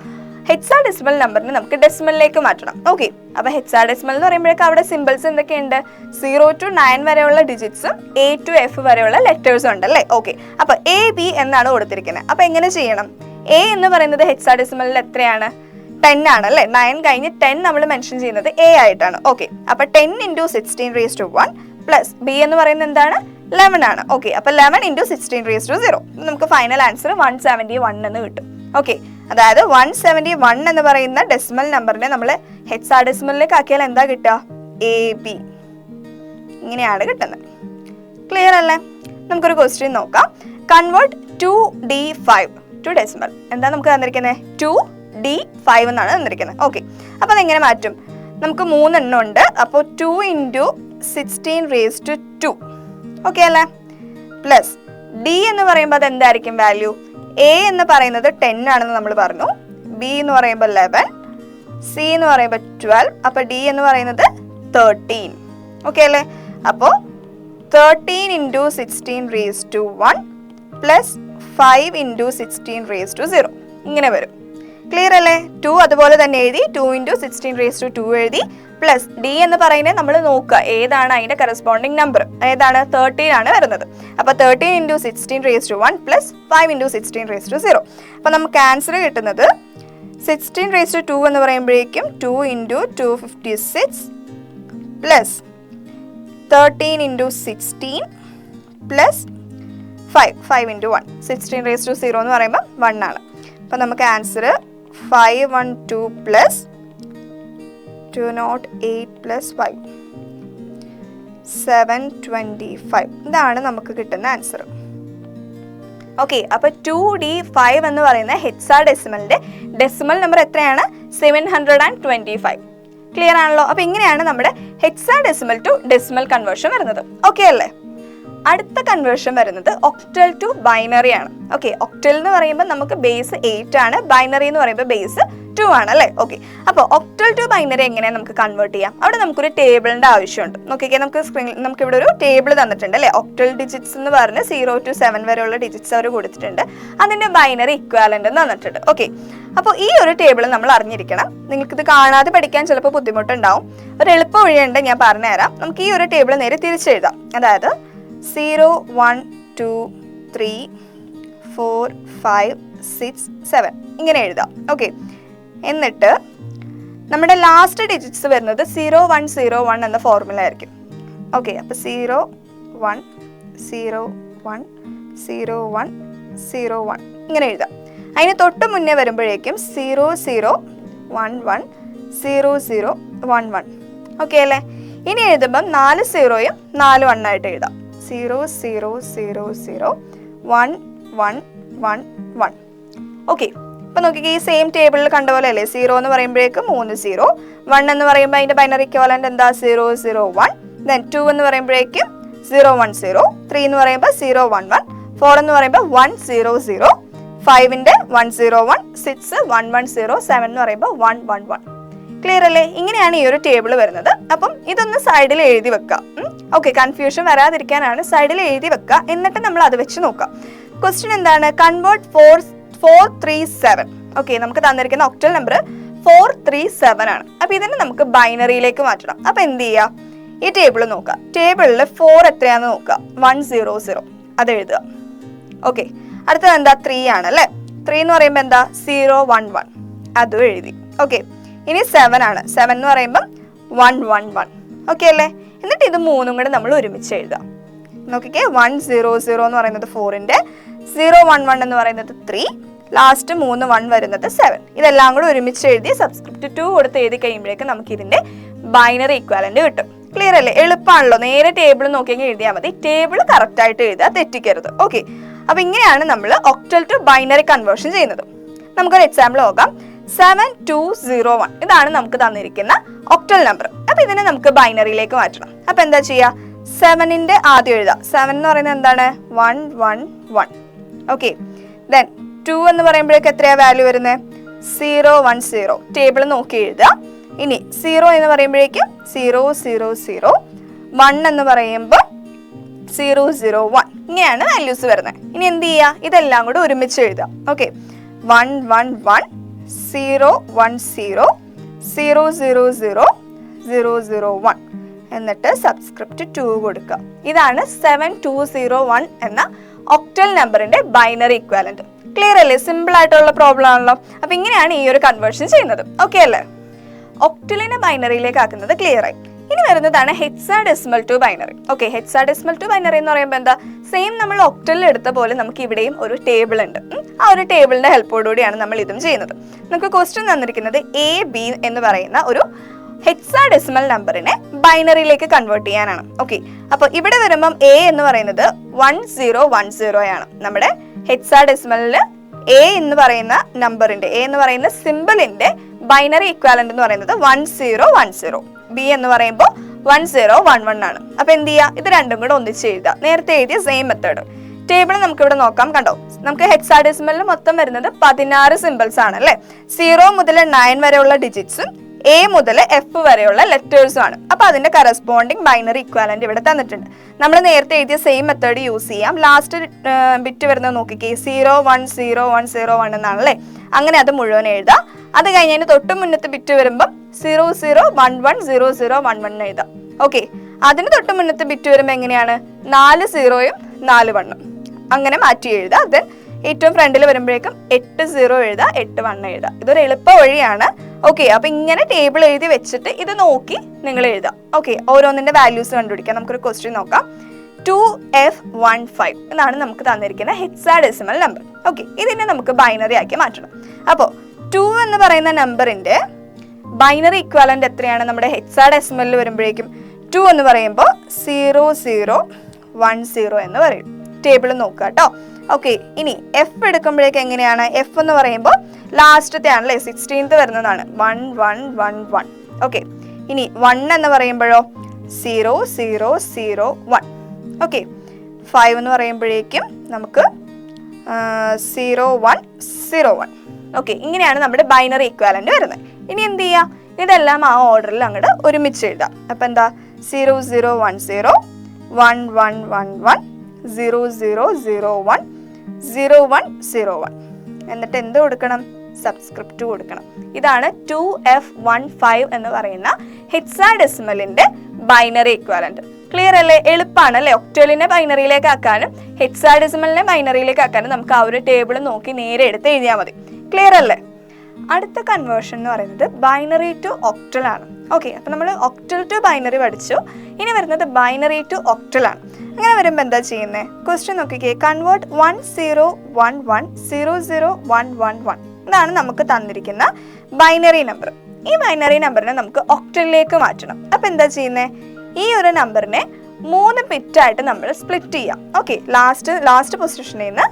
ഹെക്സാഡെസിമൽ നമ്പറിനെ നമുക്ക് ഡെസിമലിലേക്ക് മാറ്റണം. ഓക്കെ, അപ്പോൾ ഹെക്സാഡെസിമൽ എന്ന് പറയുമ്പോഴേക്കും അവിടെ സിമ്പിൾസ് എന്തൊക്കെയുണ്ട്? 0 to 9 വരെയുള്ള ഡിജിറ്റ്സും A to F വരെയുള്ള ലെറ്റേഴ്സും ഉണ്ടല്ലേ? ഓക്കെ, അപ്പോൾ AB എന്നാണ് കൊടുത്തിരിക്കുന്നത്. അപ്പോൾ എങ്ങനെ ചെയ്യണം? A എന്ന് പറയുന്നത് ഹെക്സാഡെസിമലിൽ എത്രയാണ്? 10 ആണ് അല്ലേ? 9 കഴിഞ്ഞ് 10 നമ്മൾ മെൻഷൻ ചെയ്യുന്നത് A ആയിട്ടാണ്. ഓക്കെ, അപ്പോൾ 10 into 16 raise to 1 plus B എന്ന് പറയുന്നത് എന്താണ്? 11 ആണ്. ഓക്കെ, അപ്പോൾ 11 ഇൻറ്റു 16 റേസ് ടു 0. നമുക്ക് ഫൈനൽ ആൻസർ 171 എന്ന് കിട്ടും. ഓക്കെ, അതായത് 171 എന്ന് പറയുന്ന ഡെസിമൽ നമ്പറിനെ നമ്മൾ ഹെക്സാഡെസിമലിലേക്ക് ആക്കിയാൽ എന്താ കിട്ടുക? AB ഇങ്ങനെയാണ് കിട്ടുന്നത്. ക്ലിയർ അല്ലേ? നമുക്കൊരു ക്വസ്റ്റ്യൻ നോക്കാം. Convert 2D5 to decimal. എന്താ നമുക്ക് തന്നിരിക്കുന്നത്? 2D5 എന്നാണ് തന്നിരിക്കുന്നത്. ഓക്കെ, അപ്പോൾ അതെങ്ങനെ മാറ്റും? നമുക്ക് 3 എണ്ണം ഉണ്ട്. അപ്പോൾ 2 ഇൻറ്റു 16 റേസ് ടു 2. ഓക്കെ അല്ലേ? പ്ലസ് D എന്ന് പറയുമ്പോൾ അത് എന്തായിരിക്കും വാല്യൂ? A എന്ന് പറയുന്നത് 10 ആണെന്ന് നമ്മൾ പറഞ്ഞു, B എന്ന് പറയുമ്പോൾ 11, C എന്ന് പറയുമ്പോൾ 12, അപ്പോൾ D എന്ന് പറയുന്നത് 13. ഓക്കെ അല്ലേ? അപ്പോൾ 13 into 16 raise to 1 plus 5 into 16 raise to 0 ഇങ്ങനെ വരും. ക്ലിയർ അല്ലേ? 2 അതുപോലെ തന്നെ എഴുതി, 2 ഇൻറ്റു 16 റേസ് ടു 2 എഴുതി, പ്ലസ് D എന്ന് പറയുന്നത് നമ്മൾ നോക്കുക ഏതാണ് അതിൻ്റെ കറസ്പോണ്ടിങ് നമ്പർ. ഏതാണ്? 13 ആണ് വരുന്നത്. അപ്പോൾ 13 into 16 raise to 1 plus 5 into 16 raise to 0. അപ്പോൾ നമുക്ക് ആൻസർ കിട്ടുന്നത് 16 റേസ് ടു 2 എന്ന് പറയുമ്പോഴേക്കും 2 into 256 plus 13 into 16 plus 5 into 1. 16 raise to 0 എന്ന് പറയുമ്പോൾ 1 ആണ്. അപ്പോൾ നമുക്ക് ആൻസർ 512 പ്ലസ് 208 പ്ലസ് 5 725. ഇതാണ് നമുക്ക് കിട്ടുന്ന ആൻസർ. ഓക്കെ, അപ്പോൾ 2D5 എന്ന് പറയുന്ന ഹെക്സാഡെസിമലിന്റെ ഡെസിമൽ നമ്പർ എത്രയാണ്? 725. ക്ലിയർ ആണല്ലോ? അപ്പോൾ ഇങ്ങനെയാണ് നമ്മുടെ ഹെക്സാഡെസിമൽ ടു ഡെസിമൽ കൺവേർഷൻ വരുന്നത്. ഓക്കെ അല്ലേ? അടുത്ത കൺവേർഷൻ വരുന്നത് ഒക്ടൽ ടു ബൈനറി ആണ്. ഓക്കെ, ഒക്ടൽ എന്ന് പറയുമ്പോൾ നമുക്ക് ബേസ് 8 ആണ്, ബൈനറി എന്ന് പറയുമ്പോൾ ബേസ് 2 ആണ് അല്ലേ. ഓക്കെ, അപ്പോൾ ഒക്ടൽ ടു ബൈനറി എങ്ങനെയാണ് നമുക്ക് കൺവേർട്ട് ചെയ്യാം? അവിടെ നമുക്കൊരു ടേബിളിന്റെ ആവശ്യമുണ്ട്. നോക്കിക്കേ, നമുക്ക് ഇവിടെ ഒരു ടേബിൾ തന്നിട്ടുണ്ട് അല്ലേ. ഒക്ടൽ ഡിജിറ്റ്സ് എന്ന് പറഞ്ഞ് 0 to 7 വരെയുള്ള ഡിജിറ്റ്സ് അവർ കൊടുത്തിട്ടുണ്ട്. അതിന്റെ ബൈനറി ഇക്വാലന്റ് തന്നിട്ടുണ്ട്. ഓക്കെ, അപ്പോൾ ഈ ഒരു ടേബിൾ നമ്മൾ അറിഞ്ഞിരിക്കണം. നിങ്ങൾക്കിത് കാണാതെ പഠിക്കാൻ ചിലപ്പോൾ ബുദ്ധിമുട്ടുണ്ടാവും. ഒരു എളുപ്പ വഴിയുണ്ട്, ഞാൻ പറഞ്ഞുതരാം. നമുക്ക് ഈ ഒരു ടേബിൾ നേരെ തിരിച്ചെഴുതാം. അതായത് 0 1 2 3 4 5 6 7 ഇങ്ങനെ എഴുതാം. ഓക്കെ, എന്നിട്ട് നമ്മുടെ ലാസ്റ്റ് ഡിജിറ്റ്സ് വരുന്നത് 0 1 0 1 എന്ന ഫോർമുല ആയിരിക്കും. ഓക്കെ, അപ്പോൾ 0 1 0 1 0 1 0 1 ഇങ്ങനെ എഴുതാം. അതിന് തൊട്ട് മുന്നേ വരുമ്പോഴേക്കും 0 0 1 1 0 0 1 1. ഓക്കെ അല്ലേ. ഇനി എഴുതുമ്പം 4 0യും 4 1 ആയിട്ട് എഴുതാം. 0 0 0 0 1 1 1 1. ഓക്കെ, ഇപ്പം നോക്കിക്കേ, ഈ സെയിം ടേബിളിൽ കണ്ട പോലെ അല്ലേ. 0 എന്ന് പറയുമ്പോഴേക്കും 3 0, 1 എന്ന് പറയുമ്പോൾ അതിൻ്റെ ബൈനറി ഇക്വലന്റ് എന്താ 0 0 1, ദെൻ 2 എന്ന് പറയുമ്പോഴേക്കും 0 1 0, 3 എന്ന് പറയുമ്പോൾ 0 1 1, 4 എന്ന് പറയുമ്പോൾ 1 0 0, 5ന്റെ 1 0 1, 6 1 1 0, 7 എന്ന് പറയുമ്പോൾ 1 1 1. ക്ലിയർ അല്ലേ? ഇങ്ങനെയാണ് ഈ ഒരു ടേബിൾ വരുന്നത്. അപ്പം ഇതൊന്ന് സൈഡിൽ എഴുതി വെക്കാം. ഓക്കെ, കൺഫ്യൂഷൻ വരാതിരിക്കാനാണ് സൈഡിൽ എഴുതി വെക്കുക. എന്നിട്ട് നമ്മൾ അത് വെച്ച് നോക്കാം. ക്വസ്റ്റ്യൻ എന്താണ്? കൺവേർട്ട് 437. ഓക്കെ, നമുക്ക് തന്നിരിക്കുന്ന ഒക്ടൽ നമ്പർ 437 ആണ്. അപ്പൊ ഇതിനെ നമുക്ക് ബൈനറിയിലേക്ക് മാറ്റണം. അപ്പൊ എന്ത് ചെയ്യുക? ഈ ടേബിൾ നോക്കുക. ടേബിളിൽ 4 എത്രയാന്ന് നോക്കുക. 100 അത് എഴുതുക. ഓക്കെ, അടുത്തത് എന്താ? 3 ആണ് അല്ലേ. 3 എന്ന് പറയുമ്പോൾ എന്താ 011 അതും എഴുതി. ഓക്കെ, ഇനി 7 ആണ്. 7 എന്ന് പറയുമ്പോൾ 111. ഓക്കെ അല്ലേ. എന്നിട്ട് ഇത് മൂന്നും കൂടെ നമ്മൾ ഒരുമിച്ച് എഴുതാം. നോക്കിക്കേ, 100 എന്ന് പറയുന്നത് 4ന്റെ, 011 എന്ന് പറയുന്നത് 3, ലാസ്റ്റ് 3 1 വരുന്നത് 7. ഇതെല്ലാം കൂടെ ഒരുമിച്ച് എഴുതി സബ്സ്ക്രിപ്റ്റ് 2 കൊടുത്ത് എഴുതി കഴിയുമ്പോഴേക്കും നമുക്ക് ഇതിന്റെ ബൈനറി ഇക്വാലന്റ് കിട്ടും. ക്ലിയർ അല്ലേ? എളുപ്പമാണല്ലോ. നേരെ ടേബിൾ നോക്കിയെങ്കിൽ എഴുതിയാൽ മതി. ടേബിൾ കറക്റ്റ് ആയിട്ട് എഴുതുക, തെറ്റിക്കരുത്. ഓക്കെ, അപ്പൊ ഇങ്ങനെയാണ് നമ്മൾ ഒക്ടൽ ടു ബൈനറി കൺവേർഷൻ ചെയ്യുന്നത്. നമുക്കൊരു എക്സാമ്പിൾ നോക്കാം. 7201 ഇതാണ് നമുക്ക് തന്നിരിക്കുന്ന ഒക്ടൽ നമ്പർ. അപ്പൊ ഇതിനെ നമുക്ക് ബൈനറിയിലേക്ക് മാറ്റണം. അപ്പൊ എന്താ ചെയ്യാ? 7ന്റെ ആദ്യം എഴുതാം. 7 എന്ന് പറയുന്നത് എന്താണ്? 1 1 1. ഓക്കെ, ദെൻ 2 എന്ന് പറയുമ്പോഴേക്ക് എത്രയാ വാല്യൂ വരുന്നത്? 0 1 0. ടേബിൾ നോക്കി എഴുതുക. ഇനി 0 എന്ന് പറയുമ്പോഴേക്കും 0 0 0, 1 എന്ന് പറയുമ്പോൾ 0 0 1. ഇങ്ങനെയാണ് വാല്യൂസ് വരുന്നത്. ഇനി എന്ത് ചെയ്യുക? ഇതെല്ലാം കൂടെ ഒരുമിച്ച് എഴുതാം. ഓക്കെ, 1 1 1 0 1 0 0 0 0 0 0 1. എന്നിട്ട് സബ്സ്ക്രിപ്റ്റ് 2 കൊടുക്കുക. ഇതാണ് 7201 എന്ന ഒക്ടൽ നമ്പറിന്റെ ബൈനറി ഇക്വാലന്റ്. ക്ലിയർ അല്ലേ? സിമ്പിൾ ആയിട്ടുള്ള പ്രോബ്ലം ആണല്ലോ. അപ്പൊ ഇങ്ങനെയാണ് ഈ ഒരു കൺവേർഷൻ ചെയ്യുന്നത്. ഓക്കെ അല്ലേ? ഒക്ടലിനെ ബൈനറിയിലേക്ക് ആക്കുന്നത് ക്ലിയർ ആയി. ഇനി വരുന്നതാണ് hexadecimal to binary. Okay, hexadecimal to binary എന്ന് പറയുമ്പോൾ എന്താ? സെയിം നമ്മൾ ഒക്ടലിൽ എടുത്ത പോലെ നമുക്ക് ഇവിടെയും ഒരു ടേബിൾ ഉണ്ട്. ആ ഒരു ടേബിളിന്റെ ഹെൽപ്പോടുകൂടിയാണ് നമ്മൾ ഇതും ചെയ്യുന്നത്. നമുക്ക് ക്വസ്റ്റ്യൻ തന്നിരിക്കുന്നത് AB എന്ന് പറയുന്ന ഒരു ഹെക്സാഡെസിമൽ നമ്പറിനെ ബൈനറിയിലേക്ക് കൺവേർട്ട് ചെയ്യാനാണ്. ഓക്കെ, അപ്പോൾ ഇവിടെ വരുമ്പം A എന്ന് പറയുന്നത് 1010 ആണ്. നമ്മുടെ ഹെക്സാഡെസിമലിൽ A എന്ന് പറയുന്ന നമ്പറിന്റെ, A എന്ന് പറയുന്ന സിമ്പിളിന്റെ ബൈനറി ഇക്വാലന്റ് എന്ന് പറയുന്നത് 1010. B എന്ന് പറയുമ്പോൾ 1011 ആണ്. അപ്പൊ എന്ത് ചെയ്യുക? ഇത് രണ്ടും കൂടെ ഒന്നിച്ച് എഴുതുക. നേരത്തെ എഴുതിയ സെയിം മെത്തേഡ്. ടേബിൾ നമുക്ക് ഇവിടെ നോക്കാം. കണ്ടോ, നമുക്ക് ഹെക്സാഡെസിമലിൽ മൊത്തം വരുന്നത് 16 സിമ്പിൾസ് ആണ് അല്ലെ. 0 മുതൽ 9 വരെയുള്ള ഡിജിറ്റ്സും A മുതൽ F വരെയുള്ള ലെറ്റേഴ്സും ആണ്. അപ്പൊ അതിന്റെ കറസ്പോണ്ടിങ് ബൈനറി ഇക്വാലന്റ് ഇവിടെ തന്നിട്ടുണ്ട്. നമ്മൾ നേരത്തെ എഴുതിയ സെയിം മെത്തേഡ് യൂസ് ചെയ്യാം. ലാസ്റ്റ് ബിറ്റ് വരുന്നത് നോക്കിക്കേ, 0 1 0 1 0 1 എന്നാണല്ലേ. അങ്ങനെ അത് മുഴുവൻ എഴുതാം. അത് കഴിഞ്ഞതിന് തൊട്ട് മുന്നത്തെ ബിറ്റ് വരുമ്പോൾ 0 0 1 1 0 0 1 1 എഴുതാം. ഓക്കെ, അതിന് തൊട്ട് മുന്നത്തെ ബിറ്റ് വരുമ്പോൾ എങ്ങനെയാണ്? 4 0യും 4 1ഉം അങ്ങനെ മാറ്റി എഴുതാം. അത് ഏറ്റവും ഫ്രണ്ടിൽ വരുമ്പോഴേക്കും 8 0 എഴുതാം, 8 1 എഴുതാം. ഇതൊരു എളുപ്പ വഴിയാണ്. ഓക്കെ, അപ്പൊ ഇങ്ങനെ ടേബിൾ എഴുതി വെച്ചിട്ട് ഇത് നോക്കി നിങ്ങൾ എഴുതാം. ഓക്കെ, ഓരോന്നിന്റെ വാല്യൂസ് കണ്ടുപിടിക്കാം. നമുക്കൊരു ക്വസ്റ്റ്യൻ നോക്കാം. 2F15 എന്നാണ് നമുക്ക് തന്നിരിക്കുന്ന ഹെക്സാഡെസിമൽ നമ്പർ. ഓക്കെ, ഇതിനെ നമുക്ക് ബൈനറി ആക്കി മാറ്റണം. അപ്പോൾ 2 എന്ന് പറയുന്ന നമ്പറിന്റെ ബൈനറി ഇക്വാലന്റ് എത്രയാണ്? നമ്മുടെ ഹെക്സാഡെസിമലിൽ വരുമ്പോഴേക്കും 2 എന്ന് പറയുമ്പോൾ 0 0 1 0 എന്ന് പറയും. ടേബിൾ നോക്കുക കേട്ടോ. ഓക്കെ, ഇനി F എടുക്കുമ്പോഴേക്ക് എങ്ങനെയാണ്? F എന്ന് പറയുമ്പോൾ ലാസ്റ്റത്തെ ആണല്ലേ, 16th വരുന്നതാണ്. 1 1 1 1. ഓക്കെ, ഇനി 1 എന്ന് പറയുമ്പോഴോ 0 0 0 1. ഓക്കെ, 5 എന്ന് പറയുമ്പോഴേക്കും നമുക്ക് 0 1 0 1. ഓക്കെ, ഇങ്ങനെയാണ് നമ്മുടെ ബൈനറി ഇക്വാലന്റ് വരുന്നത്. ഇനി എന്ത് ചെയ്യുക, ഇതെല്ലാം ആ ഓർഡറിൽ അങ്ങോട്ട് ഒരുമിച്ച് എഴുതാം. അപ്പം എന്താ 0 0 1 0 1 1 1 1 0 0 0 1 0 1 0 1. എന്നിട്ട് എന്ത് കൊടുക്കണം, സബ്സ്ക്രിപ്റ്റ് കൊടുക്കണം. ഇതാണ് 2F15 എന്ന് പറയുന്ന ഹെക്സാഡെസിമലിന്റെ ബൈനറി ഇക്വാലന്റ്. ക്ലിയർ അല്ലേ? എളുപ്പമാണ് അല്ലേ? ഒക്ടലിനെ ബൈനറിയിലേക്ക് ആക്കാനും ഹെക്സാഡെസിമലിനെ ബൈനറിയിലേക്ക് ആക്കാനും നമുക്ക് ആ ഒരു ടേബിൾ നോക്കി നേരെ എടുത്ത് എഴുതിയാൽ മതി. ക്ലിയർ അല്ലേ? അടുത്ത കൺവേർഷൻ എന്ന് പറയുന്നത് ബൈനറി ടു ഒക്ടൽ ആണ്. ഓക്കെ, അപ്പം നമ്മൾ ഒക്ടൽ ടു ബൈനറി പഠിച്ചു. ഇനി വരുന്നത് ബൈനറി ടു ഒക്ടൽ ആണ്. അങ്ങനെ വരുമ്പോൾ എന്താ ചെയ്യുന്നത്? ക്വസ്റ്റ്യൻ നോക്കിക്കേ. കൺവേർട്ട് 1011 00111 ഇതാണ് നമുക്ക് തന്നിരിക്കുന്ന ബൈനറി നമ്പർ. ഈ ബൈനറി നമ്പറിനെ നമുക്ക് ഒക്ടലിലേക്ക് മാറ്റണം. അപ്പം എന്താ ചെയ്യുന്നത്? ഈ ഒരു നമ്പറിനെ 3 ബിറ്റായിട്ട് നമ്മൾ സ്പ്ലിറ്റ് ചെയ്യാം. ഓക്കെ, ലാസ്റ്റ് പൊസിഷനിൽ നിന്ന്,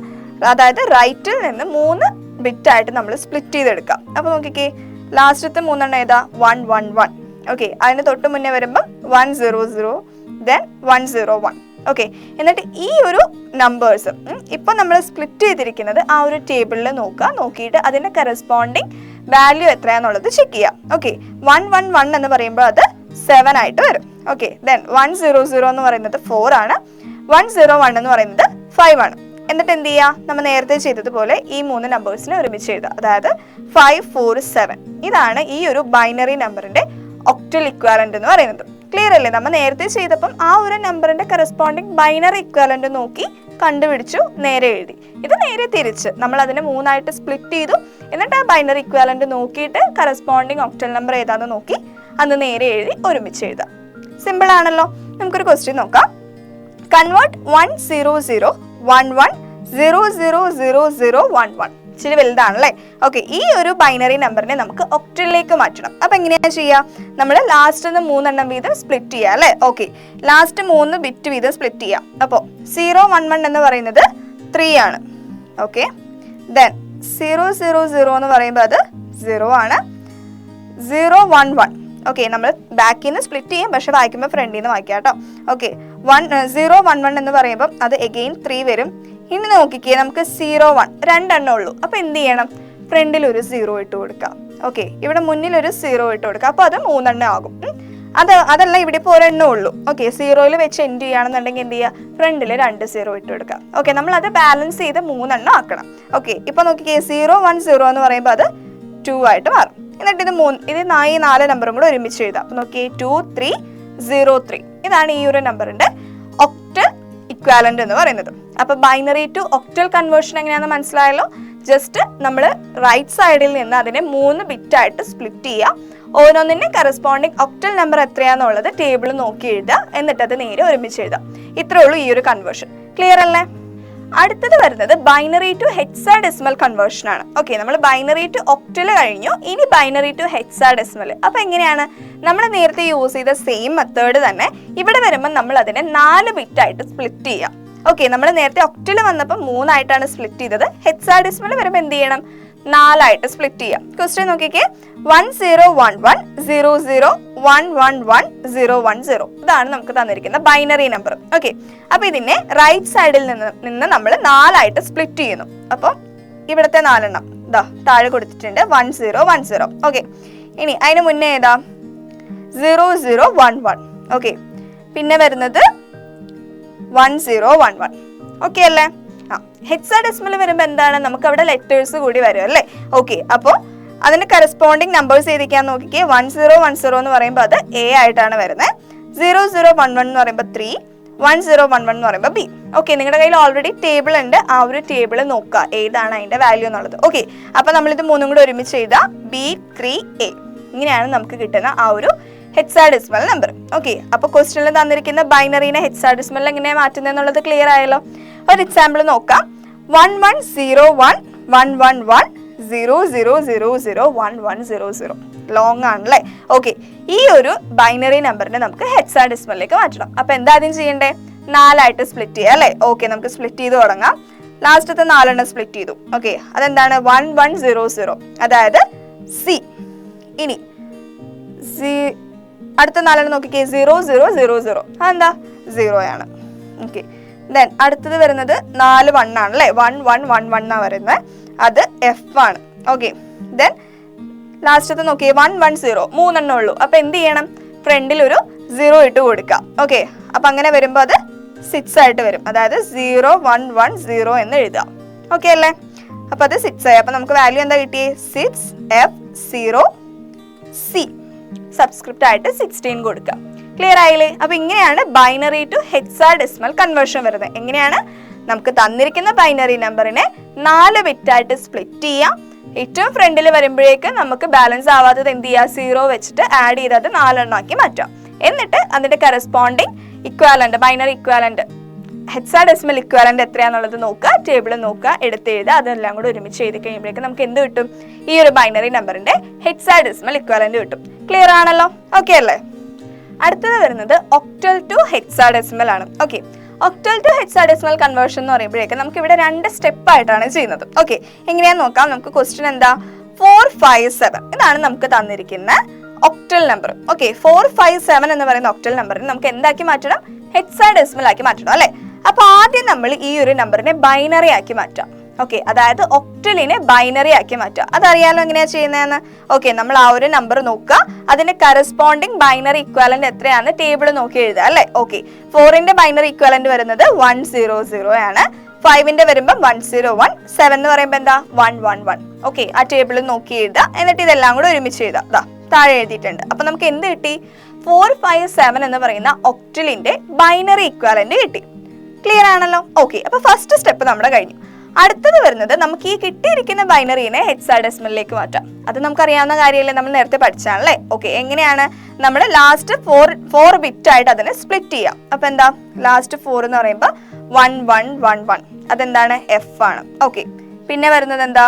അതായത് റൈറ്റിൽ നിന്ന് 3 ബിറ്റായിട്ട് നമ്മൾ സ്പ്ലിറ്റ് ചെയ്തെടുക്കാം. അപ്പോൾ നോക്കിക്കേ, ലാസ്റ്റത്തെ 3 ഏതാ? 1 1 1. ഓക്കെ, അതിന് തൊട്ട് മുന്നേ വരുമ്പം 1 0 0 ദെൻ 1 0 1. ഓക്കെ, എന്നിട്ട് ഈ ഒരു നമ്പേഴ്സ് ഇപ്പം നമ്മൾ സ്പ്ലിറ്റ് ചെയ്തിരിക്കുന്നത് ആ ഒരു ടേബിളിൽ നോക്കുക. നോക്കിയിട്ട് അതിൻ്റെ കറസ്പോണ്ടിങ് വാല്യൂ എത്രയാണെന്നുള്ളത് ചെക്ക് ചെയ്യാം. ഓക്കെ, 1 1 1 എന്ന് പറയുമ്പോൾ അത് 7 ആയിട്ട് വരും. ഓക്കെ, ദെൻ 1 0 0 എന്ന് പറയുന്നത് 4 ആണ്. 1 0 1 എന്ന് പറയുന്നത് 5 ആണ്. എന്നിട്ട് എന്ത് ചെയ്യുക, നമ്മൾ നേരത്തെ ചെയ്തതുപോലെ ഈ 3 നമ്പേഴ്സിനെ ഒരുമിച്ച് എഴുതുക. അതായത് 5 4 7. ഇതാണ് ഈ ഒരു ബൈനറി നമ്പറിന്റെ ഒക്ടൽ ഇക്വാലന്റ് എന്ന് പറയുന്നത്. ക്ലിയർ അല്ലേ? നമ്മൾ നേരത്തെ ചെയ്തപ്പം ആ ഒരു നമ്പറിന്റെ കറസ്പോണ്ടിങ് ബൈനറി ഇക്വാലന്റ് നോക്കി കണ്ടുപിടിച്ചു, നേരെ എഴുതി. ഇത് നേരെ തിരിച്ച് നമ്മൾ അതിനെ 3 ആയിട്ട് സ്പ്ലിറ്റ് ചെയ്തു. എന്നിട്ട് ആ ബൈനറി ഇക്വാലന്റ് നോക്കിയിട്ട് കറസ്പോണ്ടിങ് ഒക്ടൽ നമ്പർ ഏതാണെന്ന് നോക്കി അന്ന് നേരെ എഴുതി ഒരുമിച്ച് എഴുതാം. സിമ്പിൾ ആണല്ലോ. നമുക്കൊരു ക്വസ്റ്റ്യൻ നോക്കാം. കൺവേർട്ട് 1 0 0 1 1 0 0 0 0 1 1. ഇച്ചിരി വലുതാണല്ലേ? ഓക്കെ, ഈ ഒരു ബൈനറി നമ്പറിനെ നമുക്ക് ഒക്ടലിലേക്ക് മാറ്റണം. അപ്പം എങ്ങനെയാണ് ചെയ്യുക? നമ്മൾ ലാസ്റ്റ് 3 എണ്ണം വീതം സ്പ്ലിറ്റ് ചെയ്യുക അല്ലേ? ഓക്കെ, ലാസ്റ്റ് 3 ബിറ്റ് വീതം സ്പ്ലിറ്റ് ചെയ്യാം. അപ്പോൾ 0 1 1 എന്ന് പറയുന്നത് 3 ആണ്. ഓക്കെ, ദെൻ 0 0 0 എന്ന് പറയുമ്പോൾ അത് 0 ആണ്. 0 1 1. ഓക്കെ, നമ്മൾ ബാക്കിൽ നിന്ന് സ്പ്ലിറ്റ് ചെയ്യും, പക്ഷെ വായിക്കുമ്പോൾ ഫ്രണ്ടിൽ നിന്ന് വായിക്കാം കേട്ടോ. ഓക്കെ, 0 1 1 എന്ന് പറയുമ്പോൾ അത് എഗെയിൻ 3 വരും. ഇനി നോക്കിക്കേ, നമുക്ക് 0 1 2 എണ്ണം ഉള്ളൂ. അപ്പോൾ എന്ത് ചെയ്യണം? ഫ്രണ്ടിൽ ഒരു 0 ഇട്ട് കൊടുക്കാം. ഓക്കെ, ഇവിടെ മുന്നിൽ ഒരു 0 ഇട്ട് കൊടുക്കാം. അപ്പോൾ അത് 3 എണ്ണം ആകും. അതല്ല, ഇവിടെ ഇപ്പോൾ ഒരെണ്ണം ഉള്ളൂ. ഓക്കെ, 0യിൽ വെച്ച് എൻഡ് ചെയ്യുകയാണെന്നുണ്ടെങ്കിൽ എന്ത് ചെയ്യുക? ഫ്രണ്ടിൽ 2 0 ഇട്ട് കൊടുക്കാം. ഓക്കെ, നമ്മൾ അത് ബാലൻസ് ചെയ്ത് 3 എണ്ണം ആക്കണം. ഓക്കെ, ഇപ്പോൾ നോക്കിക്കേ, 0 1 0 എന്ന് പറയുമ്പോൾ അത് 2 ആയിട്ട് മാറും. എന്നിട്ട് ഇത് 4 നമ്പറും കൂടെ ഒരുമിച്ച് എഴുതാം. അപ്പോൾ നോക്കിയേ, 2 3 0 3. ഇതാണ് ഈ ഒരു നമ്പറിന്റെ ഒക്ടൽ ഇക്വാലന്റ് എന്ന് പറയുന്നത്. അപ്പൊ ബൈനറി ടു ഒക്ടൽ കൺവേർഷൻ എങ്ങനെയാണെന്ന് മനസ്സിലായല്ലോ. ജസ്റ്റ് നമ്മൾ റൈറ്റ് സൈഡിൽ നിന്ന് അതിനെ 3 ബിറ്റായിട്ട് സ്പ്ലിറ്റ് ചെയ്യുക. ഓരോന്നിന്റെ കറസ്പോണ്ടിങ് ഒക്ടൽ നമ്പർ എത്രയാണെന്നുള്ളത് ടേബിൾ നോക്കി എഴുതുക. എന്നിട്ട് അത് നേരെ ഒരുമിച്ച് എഴുതാം. ഇത്രേ ഉള്ളൂ ഈ ഒരു കൺവേർഷൻ. ക്ലിയർ അല്ലേ? അടുത്തത് വരുന്നത് ബൈനറി ടു ഹെക്സാഡെസിമൽ കൺവേർഷൻ ആണ്. ഓക്കെ, നമ്മൾ ബൈനറി ടു ഒക്ടൽ കഴിഞ്ഞു. ഇനി ബൈനറി ടു ഹെക്സാഡെസിമൽ. അപ്പൊ എങ്ങനെയാണ്? നമ്മൾ നേരത്തെ യൂസ് ചെയ്ത സെയിം മെത്തേഡ് തന്നെ ഇവിടെ വരുമ്പോൾ നമ്മൾ അതിനെ 4 ബിറ്റായിട്ട് സ്പ്ലിറ്റ് ചെയ്യാം. ഓക്കെ, നമ്മൾ നേരത്തെ ഒക്ടൽ വന്നപ്പോൾ 3 ആയിട്ടാണ് സ്പ്ലിറ്റ് ചെയ്തത്. ഹെക്സാഡെസിമൽ വരുമ്പോൾ എന്ത് ചെയ്യണം? 4 ആയിട്ട് സ്പ്ലിറ്റ് ചെയ്യാം. ക്വസ്റ്റ്യൻ നോക്കിക്കേ, 1 0 1 1 0 0 1 1 1 0 1 0. ഇതാണ് നമുക്ക് തന്നിരിക്കുന്ന ബൈനറി നമ്പർ. ഓക്കെ, അപ്പൊ ഇതിനെ റൈറ്റ് സൈഡിൽ നിന്ന് നമ്മൾ 4 ആയിട്ട് സ്പ്ലിറ്റ് ചെയ്യുന്നു. അപ്പം ഇവിടുത്തെ 4 എണ്ണം ഇതാ താഴെ കൊടുത്തിട്ടുണ്ട്, 1 0 1 0. ഓക്കെ, ഇനി അതിന് മുന്നേ ഏതാ? 0 0 1 1. ഓക്കെ, പിന്നെ വരുന്നത് 1 0 1 1. ഓക്കെ അല്ലേ? ഹെക്സാഡെസിമൽ വരുമ്പോൾ എന്താണ്? നമുക്ക് അവിടെ ലെറ്റേഴ്സ് കൂടി വരും അല്ലേ? ഓക്കെ, അപ്പോൾ അതിന്റെ കറസ്പോണ്ടിങ് നമ്പേഴ്സ് ഏതൊക്കെയാന്ന് നോക്കിക്കേ. 1 0 1 0 എന്ന് പറയുമ്പോൾ അത് എ ആയിട്ടാണ് വരുന്നത്. 0 0 1 1 എന്ന് പറയുമ്പോൾ 3, 1 0 1 1 എന്ന് പറയുമ്പോൾ ബി. ഓക്കെ, നിങ്ങളുടെ കയ്യിൽ ഓൾറെഡി ടേബിൾ ഉണ്ട്. ആ ഒരു ടേബിൾ നോക്കുക ഏതാണ് അതിന്റെ വാല്യൂ എന്നുള്ളത്. ഓക്കെ, അപ്പൊ നമ്മളിത് 3 കൂടെ ഒരുമിച്ച് എഴുതാം. B3A. ഇങ്ങനെയാണ് നമുക്ക് കിട്ടുന്ന ആ ഒരു ഹെക്സാഡെസിമൽ നമ്പർ. ഓക്കെ, അപ്പൊ ക്വസ്റ്റ്യനിൽ തന്നിരിക്കുന്ന ബൈനറിനെ ഹെക്സാഡെസിമൽ എങ്ങനെയാണ് മാറ്റുന്നത് എന്നുള്ളത് ക്ലിയർ ആയല്ലോ. ഒരു എക്സാമ്പിൾ നോക്കാം. 1 1 0 1 1 1 1 0 0 0 0 1 1 0 0. ലോങ് ആണല്ലേ? ഓക്കെ, ഈ ഒരു ബൈനറി നമ്പറിനെ നമുക്ക് ഹെക്സാഡെസിമലിലേക്ക് മാറ്റണം. അപ്പൊ എന്താ ആദ്യം ചെയ്യണ്ടേ? 4 ആയിട്ട് സ്പ്ലിറ്റ് ചെയ്യുക അല്ലേ? ഓക്കെ, നമുക്ക് സ്പ്ലിറ്റ് ചെയ്ത് തുടങ്ങാം. ലാസ്റ്റത്തെ 4 എണ്ണം സ്പ്ലിറ്റ് ചെയ്തു. ഓക്കെ, അതെന്താണ്? 1 1 0 0, അതായത് സി. ഇനി അടുത്ത 4 എണ്ണം നോക്കിക്കേ, 0 0 0 0. അതെന്താ? 0 ആണ്. ഓക്കെ, ദെൻ അടുത്തത് വരുന്നത് 4 1 ആണ് അല്ലേ, 1 1 1 1 എന്നാണ് വരുന്നത്, അത് എഫ് ആണ്. ഓക്കെ, ദെൻ ലാസ്റ്റത്തെ നോക്കിയേ 1 1 0, 3 എണ്ണം ഉള്ളൂ. അപ്പൊ എന്ത് ചെയ്യണം, ഫ്രണ്ടിൽ ഒരു 0 ഇട്ട് കൊടുക്കാം. ഓക്കെ, അപ്പൊ അങ്ങനെ വരുമ്പോൾ അത് 6 ആയിട്ട് വരും, അതായത് 0 1 1 0 എന്ന് എഴുതാം. ഓക്കെ അല്ലേ, അപ്പൊ അത് 6 ആയി. അപ്പൊ നമുക്ക് വാല്യൂ എന്താ കിട്ടിയേ, 6F0C, സബ്സ്ക്രിപ്റ്റ് ആയിട്ട് 16 കൊടുക്കാം. ക്ലിയർ ആയില്ലേ? അപ്പൊ ഇങ്ങനെയാണ് ബൈനറി ടു ഹെക്സാഡെസിമൽ കൺവേർഷൻ വരുന്നത്. എങ്ങനെയാണ്, നമുക്ക് തന്നിരിക്കുന്ന ബൈനറി നമ്പറിനെ 4 ബിറ്റായിട്ട് സ്പ്ലിറ്റ് ചെയ്യാം. ഏറ്റവും ഫ്രണ്ടിൽ വരുമ്പോഴേക്ക് നമുക്ക് ബാലൻസ് ആവാത്തത് എന്ത് ചെയ്യുക, 0 വെച്ചിട്ട് ആഡ് ചെയ്തത് 4 എണ്ണമാക്കി മാറ്റാം. എന്നിട്ട് അതിന്റെ corresponding equivalent, binary equivalent, hexadecimal equivalent എത്രയാണെന്നുള്ളത് നോക്കുക, ടേബിൾ നോക്കുക, എടുത്തെഴുതുക. അതെല്ലാം കൂടെ ഒരുമിച്ച് എഴുതി കഴിയുമ്പോഴേക്കും നമുക്ക് എന്ത് കിട്ടും, ഈ ഒരു ബൈനറി നമ്പറിന്റെ ഹെക്സാഡെസിമൽ ഇക്വാലന്റ് കിട്ടും. ക്ലിയർ ആണല്ലോ? ഓക്കെ അല്ലേ? അടുത്തത് വരുന്നത് ഒക്ടൽ ടു ഹെക്സാഡെസിമൽ ആണ്. Okay, octal to hexadecimal conversion എന്ന് പറയുമ്പോഴേക്കും നമുക്ക് ഇവിടെ 2 സ്റ്റെപ്പ് ആയിട്ടാണ് ചെയ്യുന്നത്. ഓക്കെ, എങ്ങനെയാന്ന് നോക്കാം. നമുക്ക് ക്വസ്റ്റ്യൻ എന്താ, 457 ഇതാണ് നമുക്ക് തന്നിരിക്കുന്ന ഒക്ടൽ നമ്പർ. ഓക്കെ, 457 എന്ന് പറയുന്ന ഒക്ടൽ നമ്പറിനെ നമുക്ക് എന്താക്കി മാറ്റണം, ഹെക്സാഡെസിമൽ ആക്കി മാറ്റണം അല്ലെ. അപ്പൊ ആദ്യം നമ്മൾ ഈ ഒരു നമ്പറിനെ ബൈനറി ആക്കി മാറ്റാം. ഓക്കെ, അതായത് ഒക്ടലിനെ ബൈനറി ആക്കി മാറ്റുക. അതറിയാലോ എങ്ങനെയാ ചെയ്യുന്നതെന്ന്. ഓക്കെ, നമ്മൾ ആ ഒരു നമ്പർ നോക്കുക, അതിന്റെ കറസ്പോണ്ടിങ് ബൈനറി ഇക്വാലന്റ് എത്രയാണെന്ന് ടേബിൾ നോക്കി എഴുതുക അല്ലെ. ഓക്കെ, 4ന്റെ ബൈനറി ഇക്വാലന്റ് വരുന്നത് 100 ആണ്, 5ന്റെ വരുമ്പോൾ 101, 7 എന്ന് പറയുമ്പോൾ എന്താ 111. ഓക്കെ, ആ ടേബിൾ നോക്കി എഴുതുക, എന്നിട്ട് ഇതെല്ലാം കൂടെ ഒരുമിച്ച് എഴുതാം. താഴെ എഴുതിയിട്ടുണ്ട്. അപ്പൊ നമുക്ക് എന്ത് കിട്ടി, 457 എന്ന് പറയുന്ന ഒക്ടലിന്റെ ബൈനറി ഇക്വാലന്റ് കിട്ടി. ക്ലിയർ ആണല്ലോ? ഓക്കെ, അപ്പൊ ഫസ്റ്റ് സ്റ്റെപ്പ് നമ്മുടെ കഴിഞ്ഞു. അടുത്തത് വരുന്നത് നമുക്ക് ഈ കിട്ടിയിരിക്കുന്ന ബൈനറിനെ ഹെക്സാഡെസിമലിലേക്ക് മാറ്റാം. അത് നമുക്കറിയാവുന്ന കാര്യമല്ലേ, നമ്മൾ നേരത്തെ പഠിച്ചാണല്ലേ. ഓക്കെ, എങ്ങനെയാണ്, നമ്മൾ ലാസ്റ്റ് 4 ബിറ്റ് ആയിട്ട് അതിനെ സ്പ്ലിറ്റ് ചെയ്യാം. അപ്പൊ എന്താ, ലാസ്റ്റ് 4 എന്ന് പറയുമ്പോൾ 1111, അതെന്താണ്, എഫ് ആണ്. ഓക്കെ, പിന്നെ വരുന്നത് എന്താ,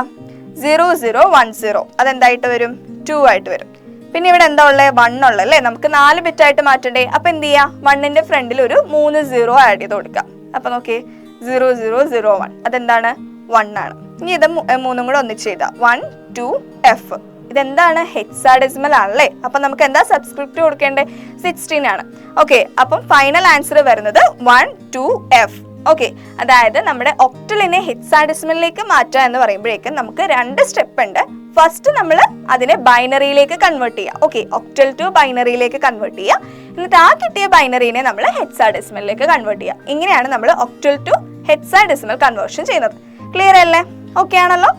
0010, അതെന്തായിട്ട് വരും, 2 ആയിട്ട് വരും. പിന്നെ ഇവിടെ എന്താ ഉള്ളത്, 1 ഉള്ളത് അല്ലേ, നമുക്ക് 4 ബിറ്റ് ആയിട്ട് മാറ്റണ്ടേ. അപ്പൊ എന്ത് ചെയ്യാ, 1ന്റെ ഫ്രണ്ടിൽ ഒരു 3 0 ആഡ് ചെയ്ത് കൊടുക്കാം. അപ്പൊ നോക്കിയേ, 0001, അതെന്താണ്, 1 ആണ്. ഇനി ഇത് 3 കൂടെ ഒന്നിച്ച് ചെയ്താൽ 1 2 F, ഇതെന്താണ്, ഹെക്സാഡെസിമൽ ആണല്ലേ. അപ്പൊ നമുക്ക് എന്താ സബ്സ്ക്രിപ്റ്റ് കൊടുക്കേണ്ടത്, 16 ആണ്. ഓക്കെ, അപ്പം ഫൈനൽ ആൻസർ വരുന്നത് 1 2 F. ഓക്കെ, അതായത് നമ്മുടെ ഒക്ടലിനെ ഹെക്സാഡെസിമലിലേക്ക് മാറ്റുക എന്ന് പറയുമ്പോഴേക്കും നമുക്ക് 2 സ്റ്റെപ്പ് ഉണ്ട്. ഫസ്റ്റ് നമ്മൾ അതിനെ ബൈനറിയിലേക്ക് കൺവേർട്ട് ചെയ്യുക. ഓക്കെ, ഒക്ടൽ ടു ബൈനറിയിലേക്ക് കൺവേർട്ട് ചെയ്യുക, എന്നിട്ട് ആ കിട്ടിയ ബൈനറിനെ നമ്മൾ ഹെക്സാഡെസിമലിലേക്ക് കൺവേർട്ട് ചെയ്യുക. ഇങ്ങനെയാണ് നമ്മൾ ഒക്ടൽ ടു ഹെക്സാഡെസിമൽ കൺവേർഷൻ ചെയ്യുന്നത്. ക്ലിയർ അല്ലേ? ഓക്കെ ആണല്ലോ?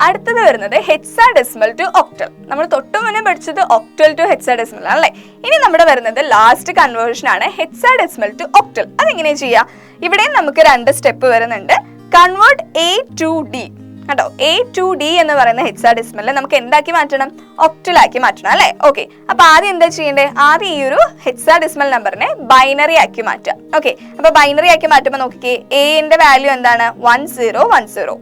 അടുത്തത് വരുന്നത് ഹെക്സാഡെസിമൽ ടു ഒക്ടൽ. നമ്മൾ തൊട്ട് മുന്നേ പഠിച്ചത് ഒക്ടൽ ടു ഹെക്സാഡെസിമൽ ആണല്ലേ. ഇനി നമ്മുടെ വരുന്നത് ലാസ്റ്റ് കൺവേർഷൻ ആണ്, ഹെക്സാഡെസിമൽ ടു ഒക്ടൽ. അതെങ്ങനെ ചെയ്യാം, ഇവിടെയും നമുക്ക് 2 സ്റ്റെപ്പ് വരുന്നുണ്ട്. കൺവേർട്ട് A to D കേട്ടോ. A to D എന്ന് പറയുന്ന ഹെക്സാഡെസിമലിനെ നമുക്ക് എന്താക്കി മാറ്റണം, ഒക്ടലാക്കി മാറ്റണം അല്ലേ. ഓക്കെ, അപ്പൊ ആദ്യം എന്താ ചെയ്യേണ്ടത്, ആദ്യം ഈ ഒരു ഹെക്സാഡെസിമൽ നമ്പറിനെ ബൈനറി ആക്കി മാറ്റാം. ഓക്കെ, അപ്പൊ ബൈനറി ആക്കി മാറ്റുമ്പോൾ നോക്കിക്കേ, എന്റെ വാല്യൂ എന്താണ്, 1010,